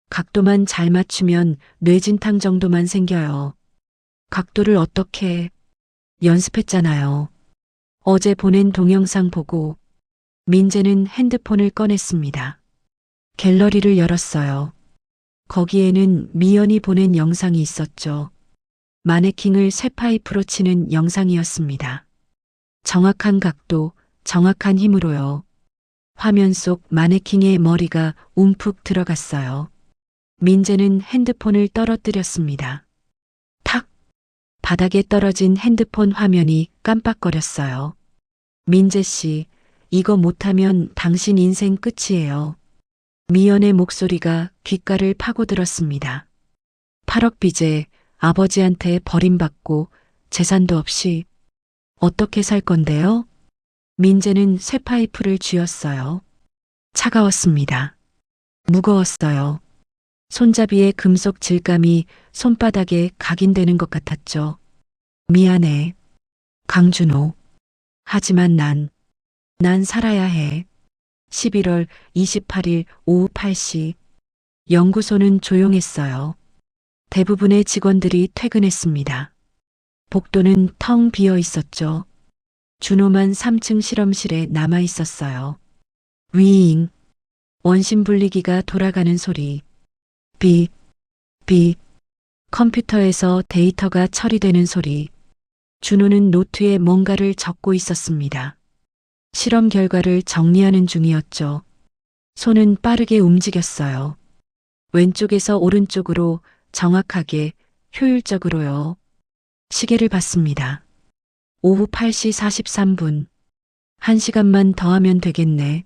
각도만 잘 맞추면 뇌진탕 정도만 생겨요. 각도를 어떻게 연습했잖아요. 어제 보낸 동영상 보고 민재는 핸드폰을 꺼냈습니다. 갤러리를 열었어요. 거기에는 미연이 보낸 영상이 있었죠. 마네킹을 쇠파이프로 치는 영상이었습니다. 정확한 각도, 정확한 힘으로요. 화면 속 마네킹의 머리가 움푹 들어갔어요. 민재는 핸드폰을 떨어뜨렸습니다. 탁! 바닥에 떨어진 핸드폰 화면이 깜빡거렸어요. 민재 씨, 이거 못하면 당신 인생 끝이에요. 미연의 목소리가 귓가를 파고들었습니다. 8억 빚에 아버지한테 버림받고 재산도 없이 어떻게 살 건데요? 민재는 쇠파이프를 쥐었어요. 차가웠습니다. 무거웠어요. 손잡이의 금속 질감이 손바닥에 각인되는 것 같았죠. 미안해. 강준호. 하지만 난 살아야 해. 11월 28일 오후 8시. 연구소는 조용했어요. 대부분의 직원들이 퇴근했습니다. 복도는 텅 비어 있었죠. 준호만 3층 실험실에 남아 있었어요. 위잉. 원심 분리기가 돌아가는 소리. 비. 컴퓨터에서 데이터가 처리되는 소리. 준호는 노트에 뭔가를 적고 있었습니다. 실험 결과를 정리하는 중이었죠. 손은 빠르게 움직였어요. 왼쪽에서 오른쪽으로 정확하게, 효율적으로요. 시계를 봤습니다. 오후 8시 43분. 1시간만 더 하면 되겠네.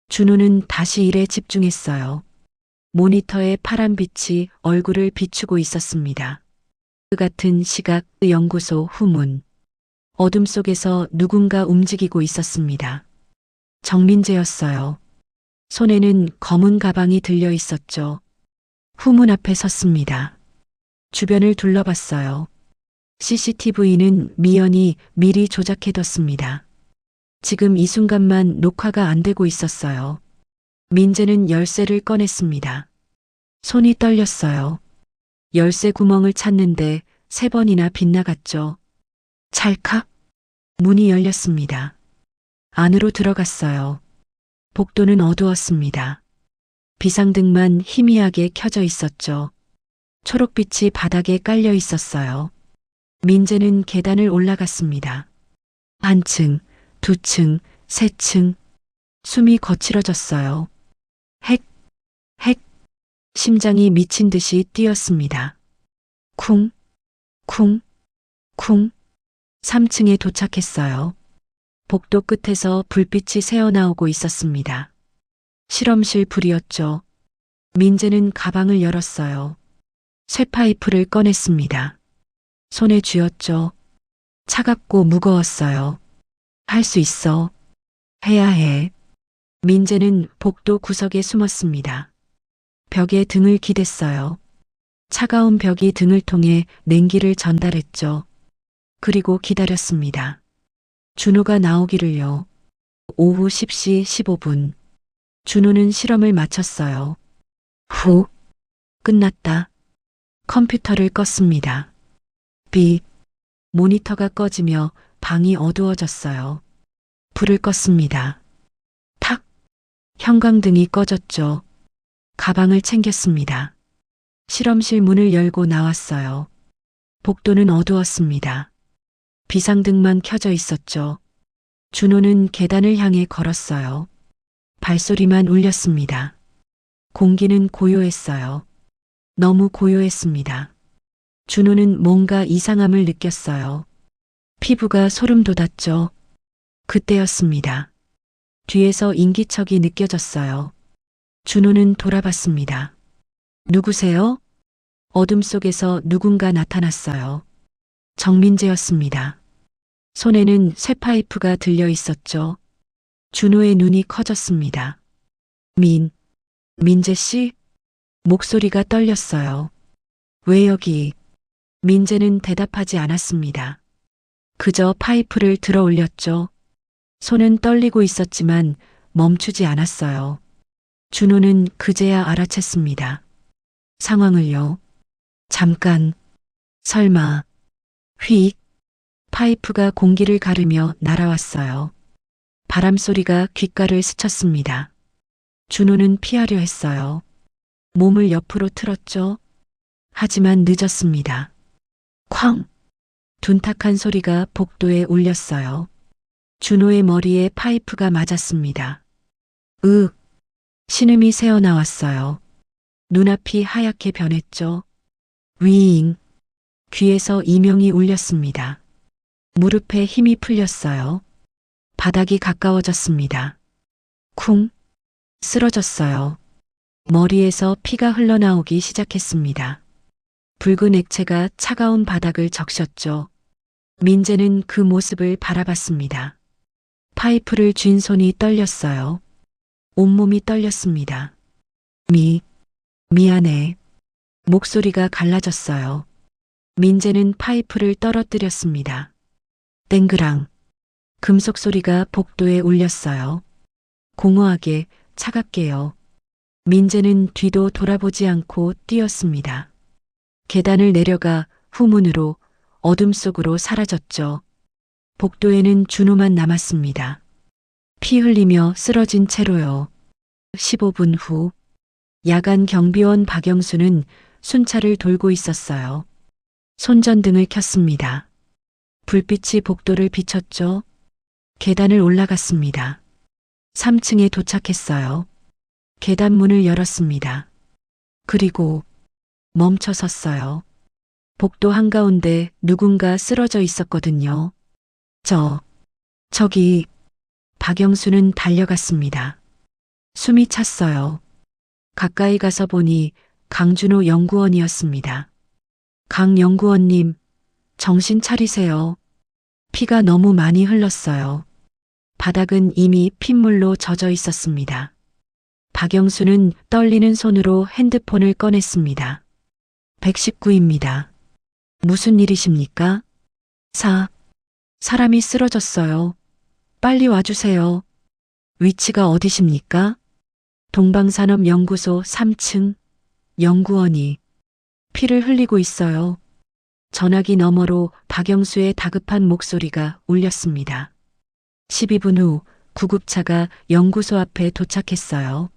준호는 다시 일에 집중했어요. 모니터의 파란 빛이 얼굴을 비추고 있었습니다. 그 같은 시각 연구소 후문. 어둠 속에서 누군가 움직이고 있었습니다. 정민재였어요. 손에는 검은 가방이 들려 있었죠. 후문 앞에 섰습니다. 주변을 둘러봤어요. CCTV는 미연이 미리 조작해뒀습니다. 지금 이 순간만 녹화가 안 되고 있었어요. 민재는 열쇠를 꺼냈습니다. 손이 떨렸어요. 열쇠 구멍을 찾는데 3번이나 빗나갔죠. 찰칵. 문이 열렸습니다. 안으로 들어갔어요. 복도는 어두웠습니다. 비상등만 희미하게 켜져 있었죠. 초록빛이 바닥에 깔려 있었어요. 민재는 계단을 올라갔습니다. 1층, 2층, 3층. 숨이 거칠어졌어요. 핵. 심장이 미친 듯이 뛰었습니다. 쿵, 쿵, 쿵. 3층에 도착했어요. 복도 끝에서 불빛이 새어나오고 있었습니다. 실험실 불이었죠. 민재는 가방을 열었어요. 쇠파이프를 꺼냈습니다. 손에 쥐었죠. 차갑고 무거웠어요. 할 수 있어. 해야 해. 민재는 복도 구석에 숨었습니다. 벽에 등을 기댔어요. 차가운 벽이 등을 통해 냉기를 전달했죠. 그리고 기다렸습니다. 준호가 나오기를요. 오후 10시 15분. 준호는 실험을 마쳤어요. 후. 끝났다. 컴퓨터를 껐습니다. 모니터가 꺼지며 방이 어두워졌어요. 불을 껐습니다. 탁. 형광등이 꺼졌죠. 가방을 챙겼습니다. 실험실 문을 열고 나왔어요. 복도는 어두웠습니다. 비상등만 켜져 있었죠. 준호는 계단을 향해 걸었어요. 발소리만 울렸습니다. 공기는 고요했어요. 너무 고요했습니다. 준호는 뭔가 이상함을 느꼈어요. 피부가 소름 돋았죠. 그때였습니다. 뒤에서 인기척이 느껴졌어요. 준호는 돌아봤습니다. 누구세요? 어둠 속에서 누군가 나타났어요. 정민재였습니다. 손에는 쇠파이프가 들려 있었죠. 준호의 눈이 커졌습니다. 민재 씨? 목소리가 떨렸어요. 왜 여기? 민재는 대답하지 않았습니다. 그저 파이프를 들어 올렸죠. 손은 떨리고 있었지만 멈추지 않았어요. 준호는 그제야 알아챘습니다. 상황을요. 잠깐. 설마. 휙. 파이프가 공기를 가르며 날아왔어요. 바람 소리가 귓가를 스쳤습니다. 준호는 피하려 했어요. 몸을 옆으로 틀었죠. 하지만 늦었습니다. 쾅! 둔탁한 소리가 복도에 울렸어요. 준호의 머리에 파이프가 맞았습니다. 으! 신음이 새어나왔어요. 눈앞이 하얗게 변했죠. 위잉! 귀에서 이명이 울렸습니다. 무릎에 힘이 풀렸어요. 바닥이 가까워졌습니다. 쿵! 쓰러졌어요. 머리에서 피가 흘러나오기 시작했습니다. 붉은 액체가 차가운 바닥을 적셨죠. 민재는 그 모습을 바라봤습니다. 파이프를 쥔 손이 떨렸어요. 온몸이 떨렸습니다. 미안해. 목소리가 갈라졌어요. 민재는 파이프를 떨어뜨렸습니다. 땡그랑. 금속 소리가 복도에 울렸어요. 공허하게, 차갑게요. 민재는 뒤도 돌아보지 않고 뛰었습니다. 계단을 내려가 후문으로 어둠 속으로 사라졌죠. 복도에는 준호만 남았습니다. 피 흘리며 쓰러진 채로요. 15분 후 야간 경비원 박영수는 순찰을 돌고 있었어요. 손전등을 켰습니다. 불빛이 복도를 비췄죠. 계단을 올라갔습니다. 3층에 도착했어요. 계단 문을 열었습니다. 그리고 멈춰 섰어요. 복도 한가운데 누군가 쓰러져 있었거든요. 저기, 박영수는 달려갔습니다. 숨이 찼어요. 가까이 가서 보니 강준호 연구원이었습니다. 강 연구원님, 정신 차리세요. 피가 너무 많이 흘렀어요. 바닥은 이미 핏물로 젖어 있었습니다. 박영수는 떨리는 손으로 핸드폰을 꺼냈습니다. 119입니다. 무슨 일이십니까? 사람이 쓰러졌어요. 빨리 와주세요. 위치가 어디십니까? 동방산업연구소 3층. 연구원이 피를 흘리고 있어요. 전화기 너머로 박영수의 다급한 목소리가 울렸습니다. 12분 후 구급차가 연구소 앞에 도착했어요.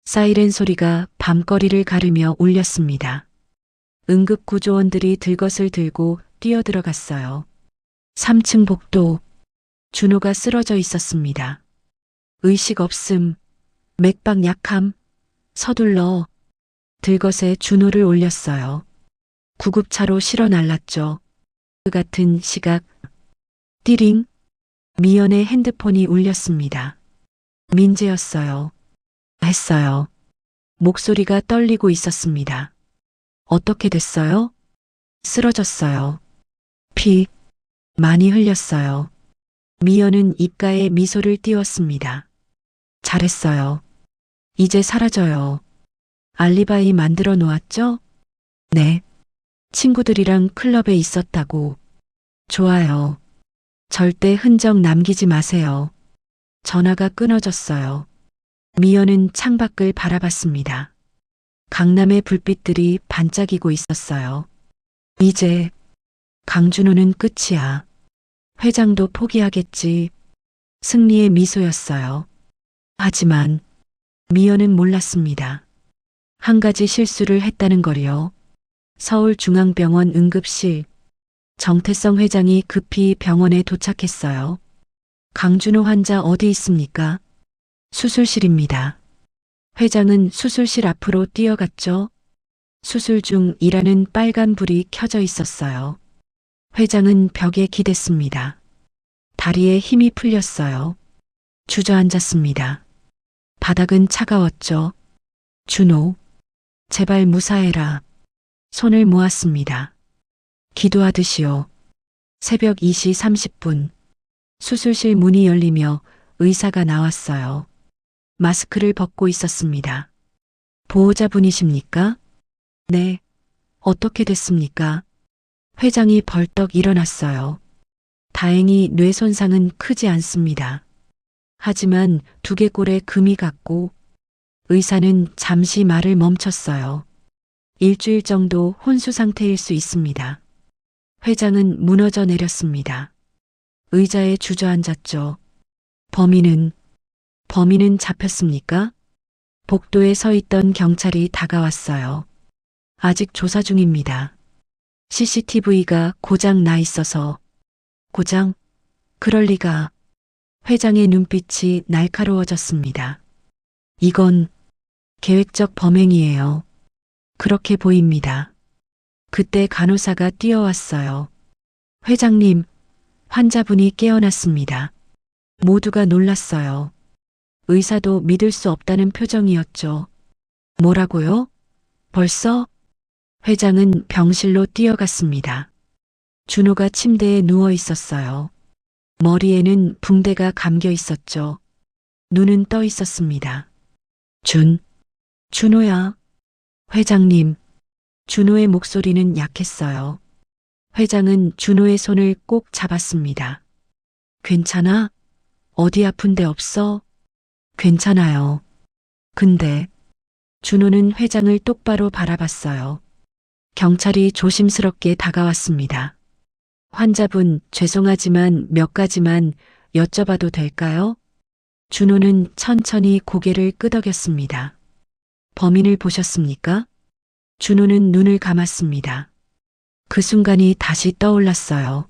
사이렌 소리가 밤거리를 가르며 울렸습니다. 응급구조원들이 들것을 들고 뛰어들어갔어요. 3층 복도. 준호가 쓰러져 있었습니다. 의식 없음, 맥박 약함, 서둘러. 들것에 준호를 올렸어요. 구급차로 실어 날랐죠. 그 같은 시각. 띠링. 미연의 핸드폰이 울렸습니다. 민재였어요. 했어요. 목소리가 떨리고 있었습니다. 어떻게 됐어요? 쓰러졌어요. 피 많이 흘렸어요. 미연은 입가에 미소를 띄웠습니다. 잘했어요. 이제 사라져요. 알리바이 만들어 놓았죠? 네. 친구들이랑 클럽에 있었다고. 좋아요. 절대 흔적 남기지 마세요. 전화가 끊어졌어요. 미연은 창밖을 바라봤습니다. 강남의 불빛들이 반짝이고 있었어요. 이제 강준호는 끝이야. 회장도 포기하겠지. 승리의 미소였어요. 하지만 미연은 몰랐습니다. 한 가지 실수를 했다는 걸요. 서울중앙병원 응급실. 정태성 회장이 급히 병원에 도착했어요. 강준호 환자 어디 있습니까? 수술실입니다. 회장은 수술실 앞으로 뛰어갔죠. 수술 중이라는 빨간 불이 켜져 있었어요. 회장은 벽에 기댔습니다. 다리에 힘이 풀렸어요. 주저앉았습니다. 바닥은 차가웠죠. 준호, 제발 무사해라. 손을 모았습니다. 기도하듯이요. 새벽 2시 30분. 수술실 문이 열리며 의사가 나왔어요. 마스크를 벗고 있었습니다. 보호자분이십니까? 네. 어떻게 됐습니까? 회장이 벌떡 일어났어요. 다행히 뇌 손상은 크지 않습니다. 하지만 두개골에 금이 갔고 의사는 잠시 말을 멈췄어요. 일주일 정도 혼수 상태일 수 있습니다. 회장은 무너져 내렸습니다. 의자에 주저앉았죠. 범인은 잡혔습니까? 복도에 서 있던 경찰이 다가왔어요. 아직 조사 중입니다. CCTV가 고장 나 있어서. 고장? 그럴 리가. 회장의 눈빛이 날카로워졌습니다. 이건 계획적 범행이에요. 그렇게 보입니다. 그때 간호사가 뛰어왔어요. 회장님, 환자분이 깨어났습니다. 모두가 놀랐어요. 의사도 믿을 수 없다는 표정이었죠. 뭐라고요? 벌써? 회장은 병실로 뛰어갔습니다. 준호가 침대에 누워 있었어요. 머리에는 붕대가 감겨 있었죠. 눈은 떠 있었습니다. 준호야. 회장님. 준호의 목소리는 약했어요. 회장은 준호의 손을 꼭 잡았습니다. 괜찮아? 어디 아픈 데 없어? 괜찮아요. 근데 준호는 회장을 똑바로 바라봤어요. 경찰이 조심스럽게 다가왔습니다. 환자분, 죄송하지만 몇 가지만 여쭤봐도 될까요? 준호는 천천히 고개를 끄덕였습니다. 범인을 보셨습니까? 준호는 눈을 감았습니다. 그 순간이 다시 떠올랐어요.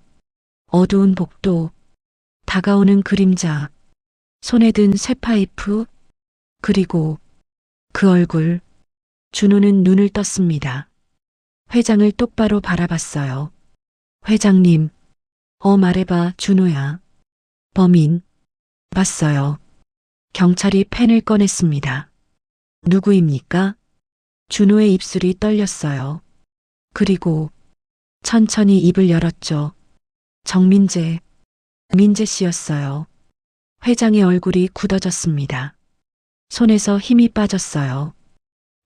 어두운 복도, 다가오는 그림자, 손에 든 쇠파이프, 그리고 그 얼굴. 준호는 눈을 떴습니다. 회장을 똑바로 바라봤어요. 회장님, 말해봐, 준호야. 범인, 봤어요. 경찰이 펜을 꺼냈습니다. 누구입니까? 준호의 입술이 떨렸어요. 그리고 천천히 입을 열었죠. 정민재, 민재 씨였어요. 회장의 얼굴이 굳어졌습니다. 손에서 힘이 빠졌어요.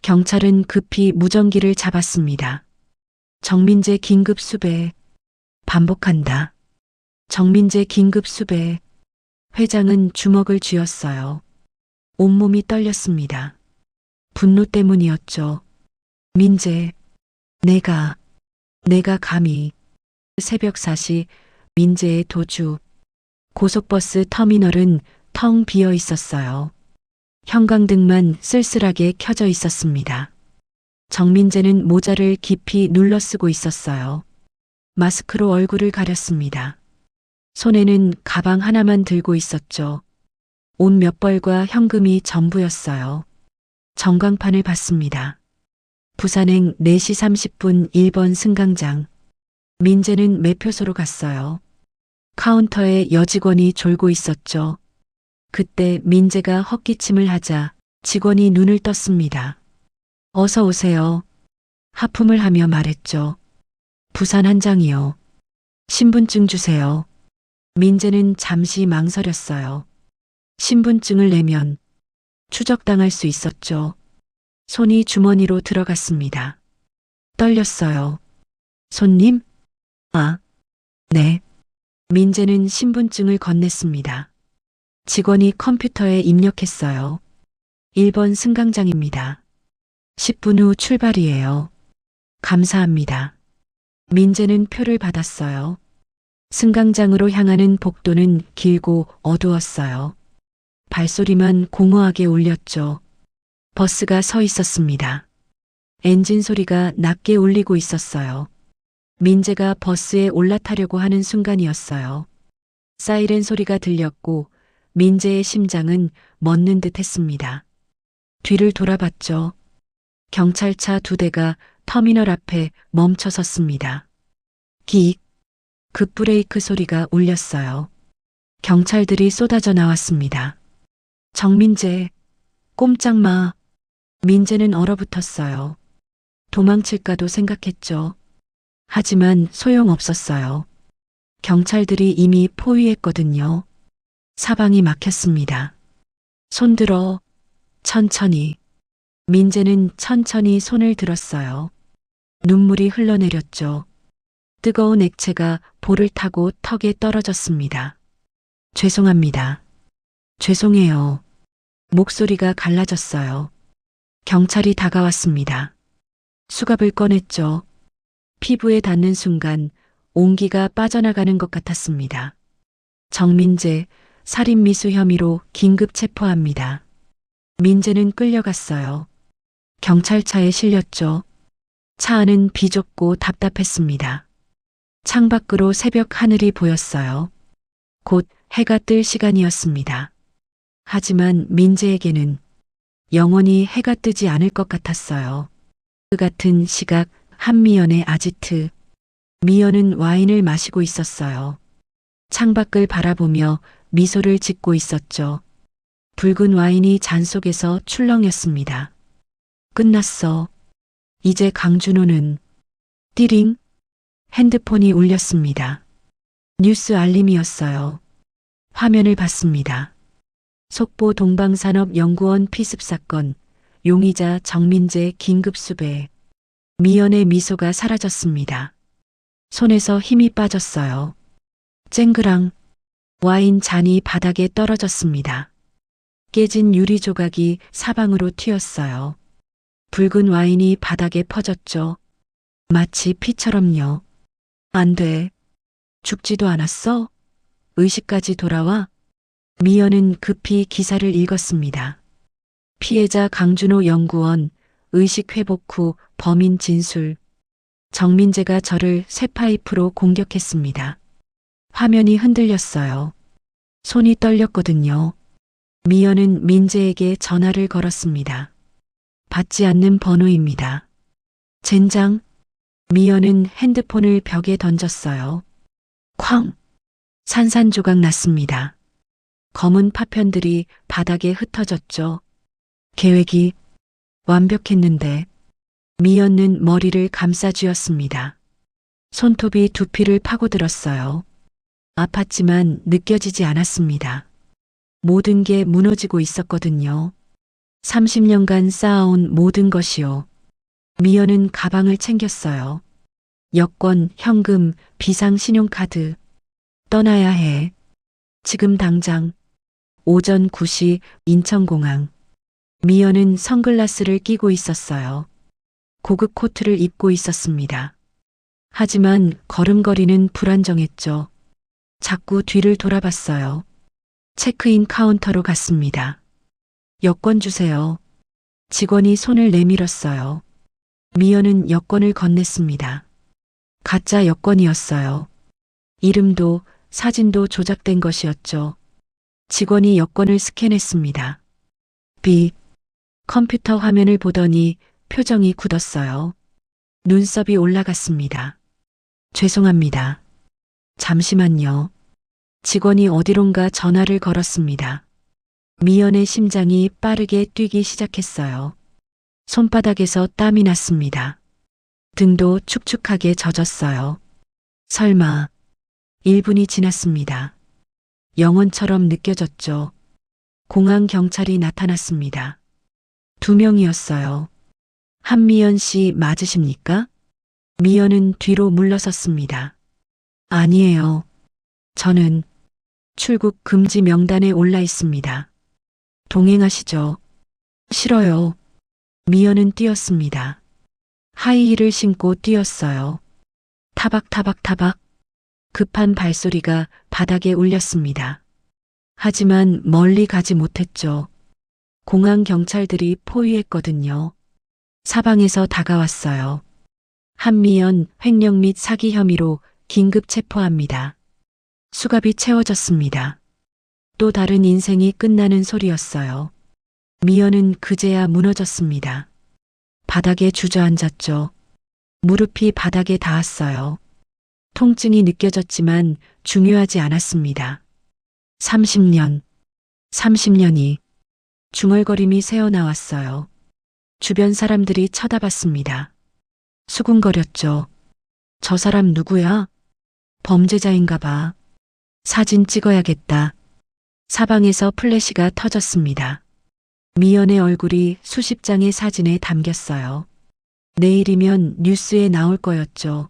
경찰은 급히 무전기를 잡았습니다. 정민재 긴급 수배. 반복한다. 정민재 긴급 수배. 회장은 주먹을 쥐었어요. 온몸이 떨렸습니다. 분노 때문이었죠. 민재, 내가 감히. 새벽 4시 민재의 도주. 고속버스 터미널은 텅 비어 있었어요. 형광등만 쓸쓸하게 켜져 있었습니다. 정민재는 모자를 깊이 눌러 쓰고 있었어요. 마스크로 얼굴을 가렸습니다. 손에는 가방 하나만 들고 있었죠. 옷 몇 벌과 현금이 전부였어요. 전광판을 봤습니다. 부산행 4시 30분 1번 승강장. 민재는 매표소로 갔어요. 카운터에 여직원이 졸고 있었죠. 그때 민재가 헛기침을 하자 직원이 눈을 떴습니다. 어서 오세요. 하품을 하며 말했죠. 부산 한 장이요. 신분증 주세요. 민재는 잠시 망설였어요. 신분증을 내면 추적당할 수 있었죠. 손이 주머니로 들어갔습니다. 떨렸어요. 손님? 아, 네. 민재는 신분증을 건넸습니다. 직원이 컴퓨터에 입력했어요. 1번 승강장입니다. 10분 후 출발이에요. 감사합니다. 민재는 표를 받았어요. 승강장으로 향하는 복도는 길고 어두웠어요. 발소리만 공허하게 울렸죠. 버스가 서 있었습니다. 엔진 소리가 낮게 울리고 있었어요. 민재가 버스에 올라타려고 하는 순간이었어요. 사이렌 소리가 들렸고 민재의 심장은 멎는 듯 했습니다. 뒤를 돌아봤죠. 경찰차 2대가 터미널 앞에 멈춰 섰습니다. 킥! 급브레이크 소리가 울렸어요. 경찰들이 쏟아져 나왔습니다. 정민재, 꼼짝 마. 민재는 얼어붙었어요. 도망칠까도 생각했죠. 하지만 소용없었어요. 경찰들이 이미 포위했거든요. 사방이 막혔습니다. 손들어. 천천히. 민재는 천천히 손을 들었어요. 눈물이 흘러내렸죠. 뜨거운 액체가 볼을 타고 턱에 떨어졌습니다. 죄송합니다. 죄송해요. 목소리가 갈라졌어요. 경찰이 다가왔습니다. 수갑을 꺼냈죠. 피부에 닿는 순간 온기가 빠져나가는 것 같았습니다. 정민재, 살인미수 혐의로 긴급 체포합니다. 민재는 끌려갔어요. 경찰차에 실렸죠. 차 안은 비좁고 답답했습니다. 창밖으로 새벽 하늘이 보였어요. 곧 해가 뜰 시간이었습니다. 하지만 민재에게는 영원히 해가 뜨지 않을 것 같았어요. 그 같은 시각 한미연의 아지트. 미연은 와인을 마시고 있었어요. 창밖을 바라보며 미소를 짓고 있었죠. 붉은 와인이 잔 속에서 출렁였습니다. 끝났어. 이제 강준호는 띠링 핸드폰이 울렸습니다. 뉴스 알림이었어요. 화면을 봤습니다. 속보 동방산업연구원 피습 사건, 용의자 정민재 긴급 수배. 미연의 미소가 사라졌습니다. 손에서 힘이 빠졌어요. 쨍그랑 와인 잔이 바닥에 떨어졌습니다. 깨진 유리 조각이 사방으로 튀었어요. 붉은 와인이 바닥에 퍼졌죠. 마치 피처럼요. 안 돼. 죽지도 않았어? 의식까지 돌아와? 미연은 급히 기사를 읽었습니다. 피해자 강준호 연구원, 의식 회복 후 범인 진술. 정민재가 저를 쇠파이프로 공격했습니다. 화면이 흔들렸어요. 손이 떨렸거든요. 미연은 민재에게 전화를 걸었습니다. 받지 않는 번호입니다. 젠장. 미연은 핸드폰을 벽에 던졌어요. 쾅! 산산조각 났습니다. 검은 파편들이 바닥에 흩어졌죠. 계획이 완벽했는데 미연은 머리를 감싸쥐었습니다. 손톱이 두피를 파고들었어요. 아팠지만 느껴지지 않았습니다. 모든 게 무너지고 있었거든요. 30년간 쌓아온 모든 것이요. 미연은 가방을 챙겼어요. 여권, 현금, 비상신용카드. 떠나야 해. 지금 당장. 오전 9시 인천공항. 미연은 선글라스를 끼고 있었어요. 고급 코트를 입고 있었습니다. 하지만 걸음걸이는 불안정했죠. 자꾸 뒤를 돌아봤어요. 체크인 카운터로 갔습니다. 여권 주세요. 직원이 손을 내밀었어요. 미연은 여권을 건넸습니다. 가짜 여권이었어요. 이름도 사진도 조작된 것이었죠. 직원이 여권을 스캔했습니다. 컴퓨터 화면을 보더니 표정이 굳었어요. 눈썹이 올라갔습니다. 죄송합니다. 잠시만요. 직원이 어디론가 전화를 걸었습니다. 미연의 심장이 빠르게 뛰기 시작했어요. 손바닥에서 땀이 났습니다. 등도 축축하게 젖었어요. 설마 1분이 지났습니다. 영원처럼 느껴졌죠. 공항 경찰이 나타났습니다. 2명이었어요. 한미연 씨 맞으십니까? 미연은 뒤로 물러섰습니다. 아니에요. 저는 출국 금지 명단에 올라 있습니다. 동행하시죠. 싫어요. 미연은 뛰었습니다. 하이힐을 신고 뛰었어요. 타박타박타박. 급한 발소리가 바닥에 울렸습니다. 하지만 멀리 가지 못했죠. 공항 경찰들이 포위했거든요. 사방에서 다가왔어요. 한미연 횡령 및 사기 혐의로 긴급 체포합니다. 수갑이 채워졌습니다. 또 다른 인생이 끝나는 소리였어요. 미연은 그제야 무너졌습니다. 바닥에 주저앉았죠. 무릎이 바닥에 닿았어요. 통증이 느껴졌지만 중요하지 않았습니다. 30년이 중얼거림이 새어나왔어요. 주변 사람들이 쳐다봤습니다. 수군거렸죠. 저 사람 누구야? 범죄자인가 봐. 사진 찍어야겠다. 사방에서 플래시가 터졌습니다. 미연의 얼굴이 수십 장의 사진에 담겼어요. 내일이면 뉴스에 나올 거였죠.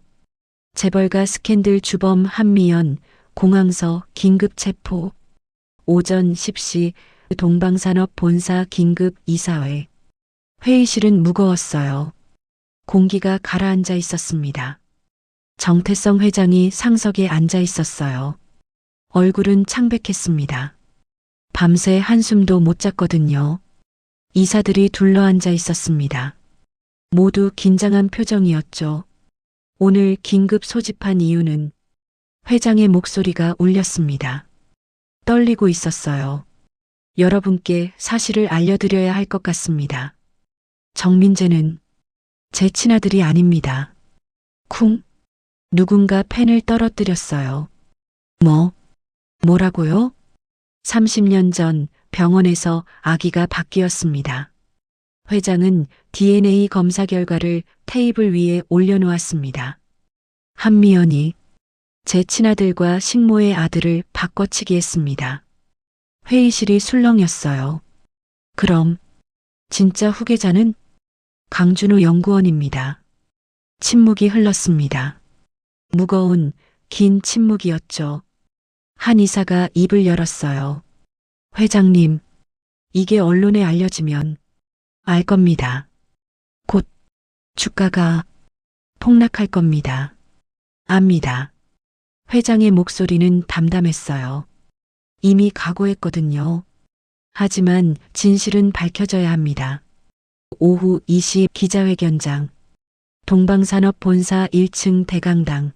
재벌가 스캔들 주범 한미연, 공항서 긴급 체포. 오전 10시 동방산업 본사 긴급 이사회. 회의실은 무거웠어요. 공기가 가라앉아 있었습니다. 정태성 회장이 상석에 앉아 있었어요. 얼굴은 창백했습니다. 밤새 한숨도 못 잤거든요. 이사들이 둘러앉아 있었습니다. 모두 긴장한 표정이었죠. 오늘 긴급 소집한 이유는 회장의 목소리가 울렸습니다. 떨리고 있었어요. 여러분께 사실을 알려드려야 할 것 같습니다. 정민재는 제 친아들이 아닙니다. 쿵. 누군가 펜을 떨어뜨렸어요. 뭐라고요? 30년 전 병원에서 아기가 바뀌었습니다. 회장은 DNA 검사 결과를 테이블 위에 올려놓았습니다. 한미연이 제 친아들과 식모의 아들을 바꿔치기 했습니다. 회의실이 술렁였어요. 그럼 진짜 후계자는 강준호 연구원입니다. 침묵이 흘렀습니다. 무거운 긴 침묵이었죠. 한 이사가 입을 열었어요. 회장님, 이게 언론에 알려지면 알 겁니다. 곧 주가가 폭락할 겁니다. 압니다. 회장의 목소리는 담담했어요. 이미 각오했거든요. 하지만 진실은 밝혀져야 합니다. 오후 2시 기자회견장. 동방산업 본사 1층 대강당.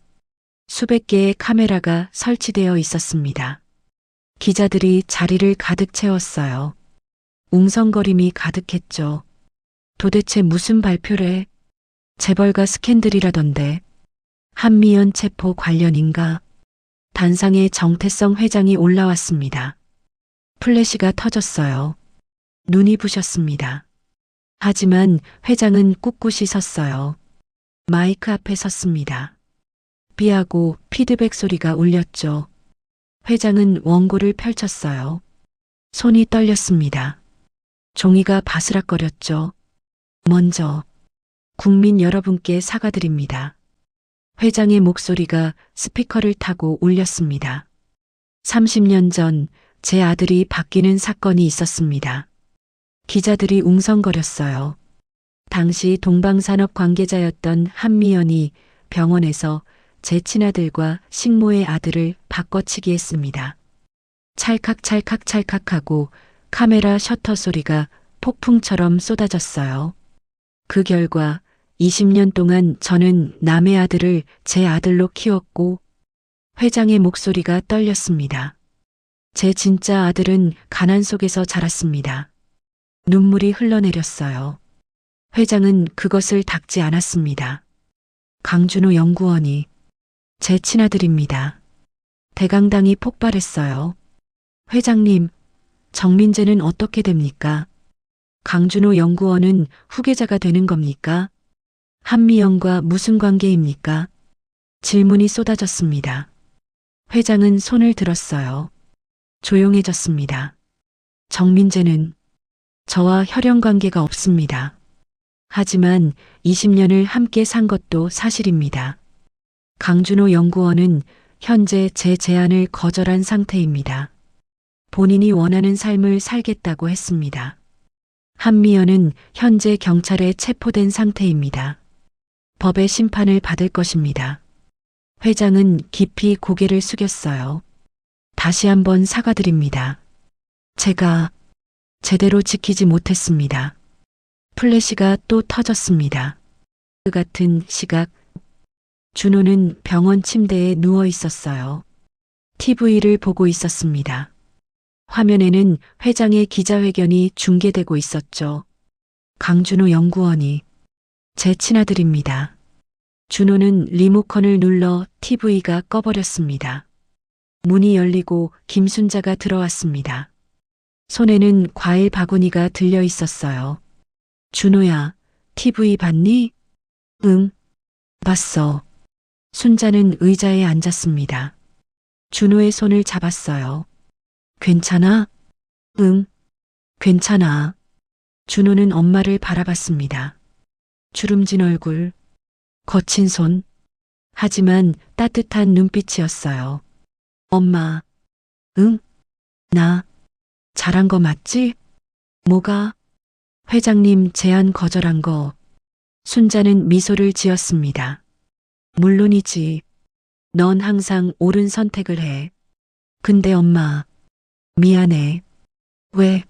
수백 개의 카메라가 설치되어 있었습니다. 기자들이 자리를 가득 채웠어요. 웅성거림이 가득했죠. 도대체 무슨 발표래? 재벌가 스캔들이라던데. 한미연 체포 관련인가? 단상에 정태성 회장이 올라왔습니다. 플래시가 터졌어요. 눈이 부셨습니다. 하지만 회장은 꿋꿋이 섰어요. 마이크 앞에 섰습니다. 비하고 피드백 소리가 울렸죠. 회장은 원고를 펼쳤어요. 손이 떨렸습니다. 종이가 바스락거렸죠. 먼저 국민 여러분께 사과드립니다. 회장의 목소리가 스피커를 타고 울렸습니다. 30년 전 제 아들이 바뀌는 사건이 있었습니다. 기자들이 웅성거렸어요. 당시 동방산업 관계자였던 한미연이 병원에서 제 친아들과 식모의 아들을 바꿔치기 했습니다. 찰칵찰칵찰칵하고 카메라 셔터 소리가 폭풍처럼 쏟아졌어요. 그 결과 20년 동안 저는 남의 아들을 제 아들로 키웠고 회장의 목소리가 떨렸습니다. 제 진짜 아들은 가난 속에서 자랐습니다. 눈물이 흘러내렸어요. 회장은 그것을 닦지 않았습니다. 강준호 연구원이 제 친아들입니다. 대강당이 폭발했어요. 회장님, 정민재는 어떻게 됩니까? 강준호 연구원은 후계자가 되는 겁니까? 한미연과 무슨 관계입니까? 질문이 쏟아졌습니다. 회장은 손을 들었어요. 조용해졌습니다. 정민재는 저와 혈연 관계가 없습니다. 하지만 20년을 함께 산 것도 사실입니다. 강준호 연구원은 현재 제 제안을 거절한 상태입니다. 본인이 원하는 삶을 살겠다고 했습니다. 한미연은 현재 경찰에 체포된 상태입니다. 법의 심판을 받을 것입니다. 회장은 깊이 고개를 숙였어요. 다시 한번 사과드립니다. 제가 제대로 지키지 못했습니다. 플래시가 또 터졌습니다. 그 같은 시각, 준호는 병원 침대에 누워 있었어요. TV를 보고 있었습니다. 화면에는 회장의 기자회견이 중계되고 있었죠. 강준호 연구원이 제 친아들입니다. 준호는 리모컨을 눌러 TV가 꺼버렸습니다. 문이 열리고 김순자가 들어왔습니다. 손에는 과일 바구니가 들려 있었어요. 준호야, TV 봤니? 응, 봤어. 순자는 의자에 앉았습니다. 준호의 손을 잡았어요. 괜찮아? 응, 괜찮아. 준호는 엄마를 바라봤습니다. 주름진 얼굴, 거친 손, 하지만 따뜻한 눈빛이었어요. 엄마, 응? 나 잘한 거 맞지? 뭐가? 회장님 제안 거절한 거. 순자는 미소를 지었습니다. 물론이지. 넌 항상 옳은 선택을 해. 근데 엄마, 미안해. 왜?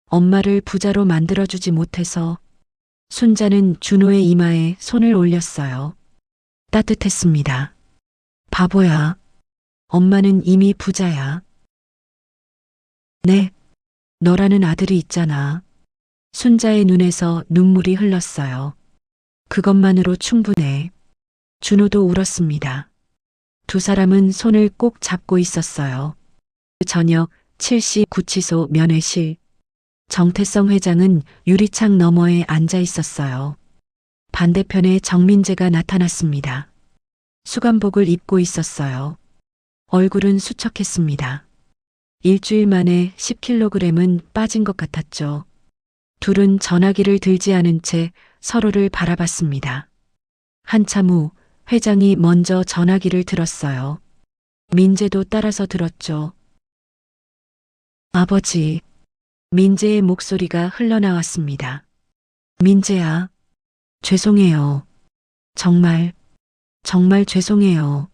엄마를 부자로 만들어주지 못해서. 순자는 준호의 이마에 손을 올렸어요. 따뜻했습니다. 바보야. 엄마는 이미 부자야. 네. 너라는 아들이 있잖아. 순자의 눈에서 눈물이 흘렀어요. 그것만으로 충분해. 준호도 울었습니다. 두 사람은 손을 꼭 잡고 있었어요. 저녁 7시 구치소 면회실. 정태성 회장은 유리창 너머에 앉아 있었어요. 반대편에 정민재가 나타났습니다. 수감복을 입고 있었어요. 얼굴은 수척했습니다. 일주일 만에 10kg은 빠진 것 같았죠. 둘은 전화기를 들지 않은 채 서로를 바라봤습니다. 한참 후 회장이 먼저 전화기를 들었어요. 민재도 따라서 들었죠. 아버지. 민재의 목소리가 흘러나왔습니다. 민재야. 죄송해요. 정말 죄송해요.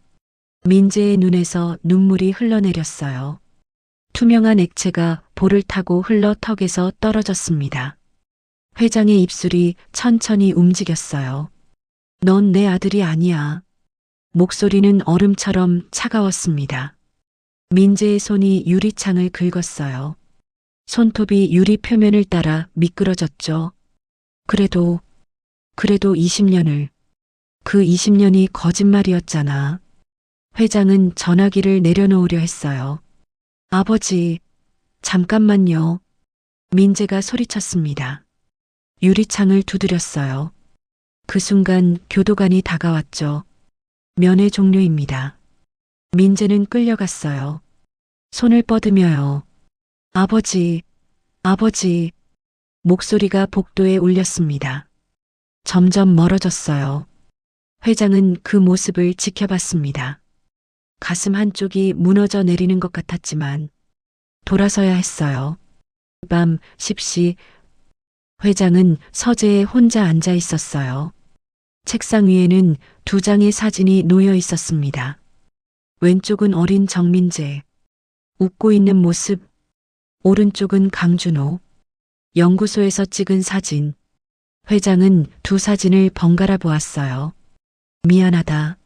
민재의 눈에서 눈물이 흘러내렸어요. 투명한 액체가 볼을 타고 흘러 턱에서 떨어졌습니다. 회장의 입술이 천천히 움직였어요. 넌 내 아들이 아니야. 목소리는 얼음처럼 차가웠습니다. 민재의 손이 유리창을 긁었어요. 손톱이 유리 표면을 따라 미끄러졌죠. 그래도 20년을. 그 20년이 거짓말이었잖아. 회장은 전화기를 내려놓으려 했어요. 아버지, 잠깐만요. 민재가 소리쳤습니다. 유리창을 두드렸어요. 그 순간 교도관이 다가왔죠. 면회 종료입니다. 민재는 끌려갔어요. 손을 뻗으며요. 아버지. 목소리가 복도에 울렸습니다. 점점 멀어졌어요. 회장은 그 모습을 지켜봤습니다. 가슴 한쪽이 무너져 내리는 것 같았지만 돌아서야 했어요. 밤 10시 회장은 서재에 혼자 앉아 있었어요. 책상 위에는 두 장의 사진이 놓여 있었습니다. 왼쪽은 어린 정민재, 웃고 있는 모습, 오른쪽은 강준호. 연구소에서 찍은 사진. 회장은 두 사진을 번갈아 보았어요. 미안하다.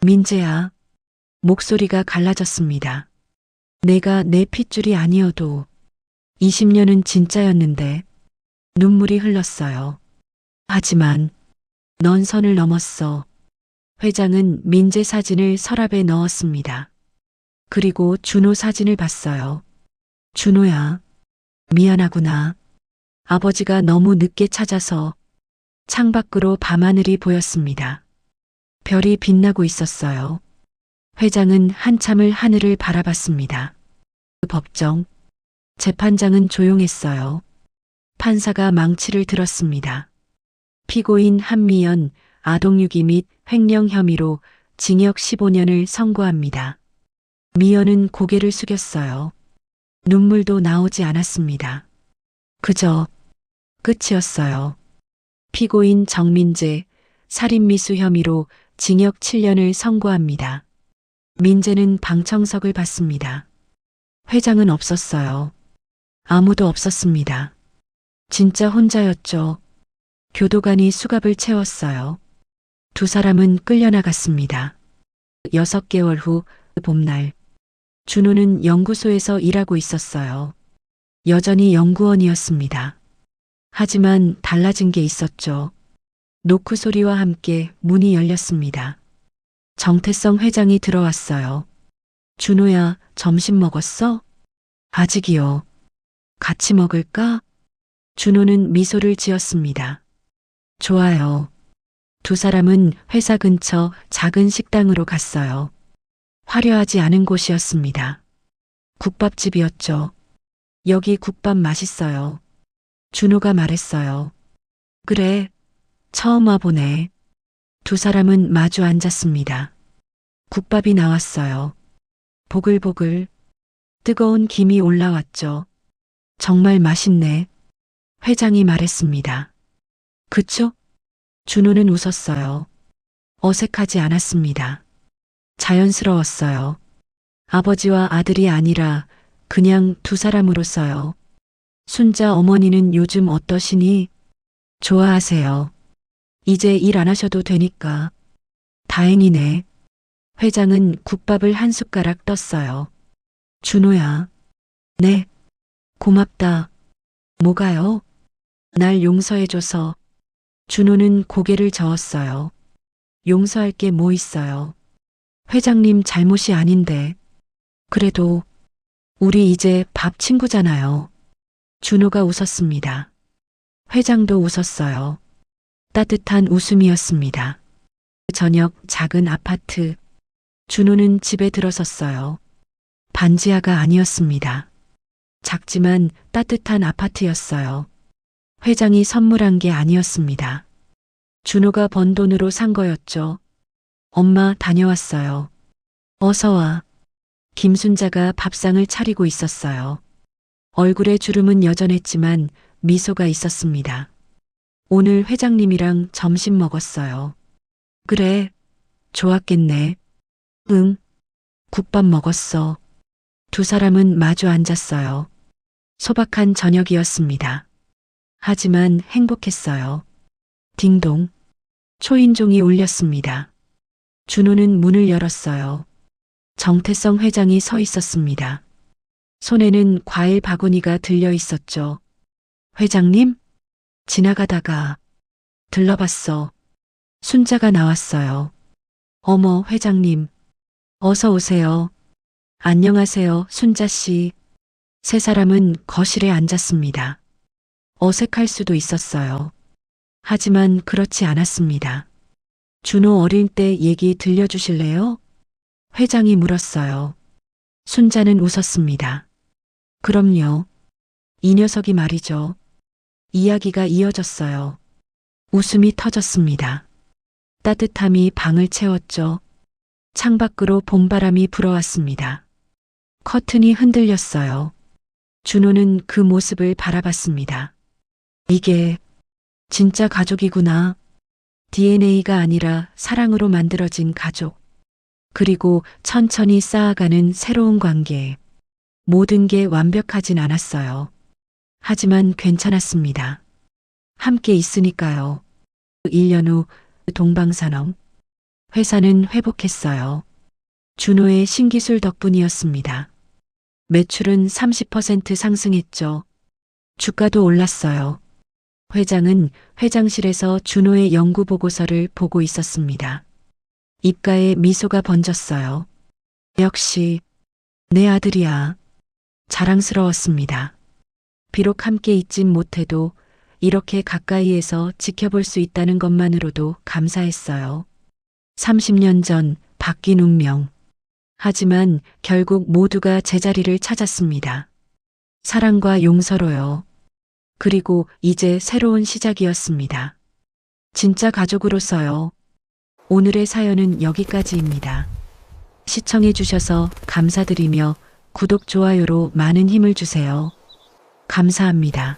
민재야. 목소리가 갈라졌습니다. 내가 내 핏줄이 아니어도 20년은 진짜였는데. 눈물이 흘렀어요. 하지만 넌 선을 넘었어. 회장은 민재 사진을 서랍에 넣었습니다. 그리고 준호 사진을 봤어요. 준호야. 미안하구나. 아버지가 너무 늦게 찾아서. 창밖으로 밤하늘이 보였습니다. 별이 빛나고 있었어요. 회장은 한참을 하늘을 바라봤습니다. 법정. 재판장은 조용했어요. 판사가 망치를 들었습니다. 피고인 한미연 아동유기 및 횡령 혐의로 징역 15년을 선고합니다. 미연은 고개를 숙였어요. 눈물도 나오지 않았습니다. 그저 끝이었어요. 피고인 정민재 살인미수 혐의로 징역 7년을 선고합니다. 민재는 방청석을 봤습니다. 회장은 없었어요. 아무도 없었습니다. 진짜 혼자였죠. 교도관이 수갑을 채웠어요. 두 사람은 끌려나갔습니다. 6개월 후 봄날. 준호는 연구소에서 일하고 있었어요. 여전히 연구원이었습니다. 하지만 달라진 게 있었죠. 노크 소리와 함께 문이 열렸습니다. 정태성 회장이 들어왔어요. 준호야, 점심 먹었어? 아직이요. 같이 먹을까? 준호는 미소를 지었습니다. 좋아요. 두 사람은 회사 근처 작은 식당으로 갔어요. 화려하지 않은 곳이었습니다. 국밥집이었죠. 여기 국밥 맛있어요. 준호가 말했어요. 그래, 처음 와보네. 두 사람은 마주 앉았습니다. 국밥이 나왔어요. 보글보글 뜨거운 김이 올라왔죠. 정말 맛있네. 회장이 말했습니다. 그쵸? 준호는 웃었어요. 어색하지 않았습니다. 자연스러웠어요. 아버지와 아들이 아니라 그냥 두 사람으로서요. 순자 어머니는 요즘 어떠시니? 좋아하세요. 이제 일 안 하셔도 되니까. 다행이네. 회장은 국밥을 한 숟가락 떴어요. 준호야. 네. 고맙다. 뭐가요? 날 용서해줘서. 준호는 고개를 저었어요. 용서할 게 뭐 있어요. 회장님 잘못이 아닌데. 그래도 우리 이제 밥 친구잖아요. 준호가 웃었습니다. 회장도 웃었어요. 따뜻한 웃음이었습니다. 저녁 작은 아파트. 준호는 집에 들어섰어요. 반지하가 아니었습니다. 작지만 따뜻한 아파트였어요. 회장이 선물한 게 아니었습니다. 준호가 번 돈으로 산 거였죠. 엄마 다녀왔어요. 어서 와. 김순자가 밥상을 차리고 있었어요. 얼굴에 주름은 여전했지만 미소가 있었습니다. 오늘 회장님이랑 점심 먹었어요. 그래, 좋았겠네. 응, 국밥 먹었어. 두 사람은 마주 앉았어요. 소박한 저녁이었습니다. 하지만 행복했어요. 딩동. 초인종이 울렸습니다. 준호는 문을 열었어요. 정태성 회장이 서 있었습니다. 손에는 과일 바구니가 들려 있었죠. 회장님? 지나가다가 들러봤어. 순자가 나왔어요. 어머, 회장님. 어서 오세요. 안녕하세요, 순자 씨. 세 사람은 거실에 앉았습니다. 어색할 수도 있었어요. 하지만 그렇지 않았습니다. 준호 어릴 때 얘기 들려주실래요? 회장이 물었어요. 순자는 웃었습니다. 그럼요. 이 녀석이 말이죠. 이야기가 이어졌어요. 웃음이 터졌습니다. 따뜻함이 방을 채웠죠. 창밖으로 봄바람이 불어왔습니다. 커튼이 흔들렸어요. 준호는 그 모습을 바라봤습니다. 이게 진짜 가족이구나. DNA가 아니라 사랑으로 만들어진 가족. 그리고 천천히 쌓아가는 새로운 관계. 모든 게 완벽하진 않았어요. 하지만 괜찮았습니다. 함께 있으니까요. 1년 후 동방산업. 회사는 회복했어요. 준호의 신기술 덕분이었습니다. 매출은 30% 상승했죠. 주가도 올랐어요. 회장은 회장실에서 준호의 연구 보고서를 보고 있었습니다. 입가에 미소가 번졌어요. 역시 내 아들이야. 자랑스러웠습니다. 비록 함께 있진 못해도 이렇게 가까이에서 지켜볼 수 있다는 것만으로도 감사했어요. 30년 전 바뀐 운명. 하지만 결국 모두가 제자리를 찾았습니다. 사랑과 용서로요. 그리고 이제 새로운 시작이었습니다. 진짜 가족으로서요. 오늘의 사연은 여기까지입니다. 시청해 주셔서 감사드리며 구독, 좋아요로 많은 힘을 주세요. 감사합니다.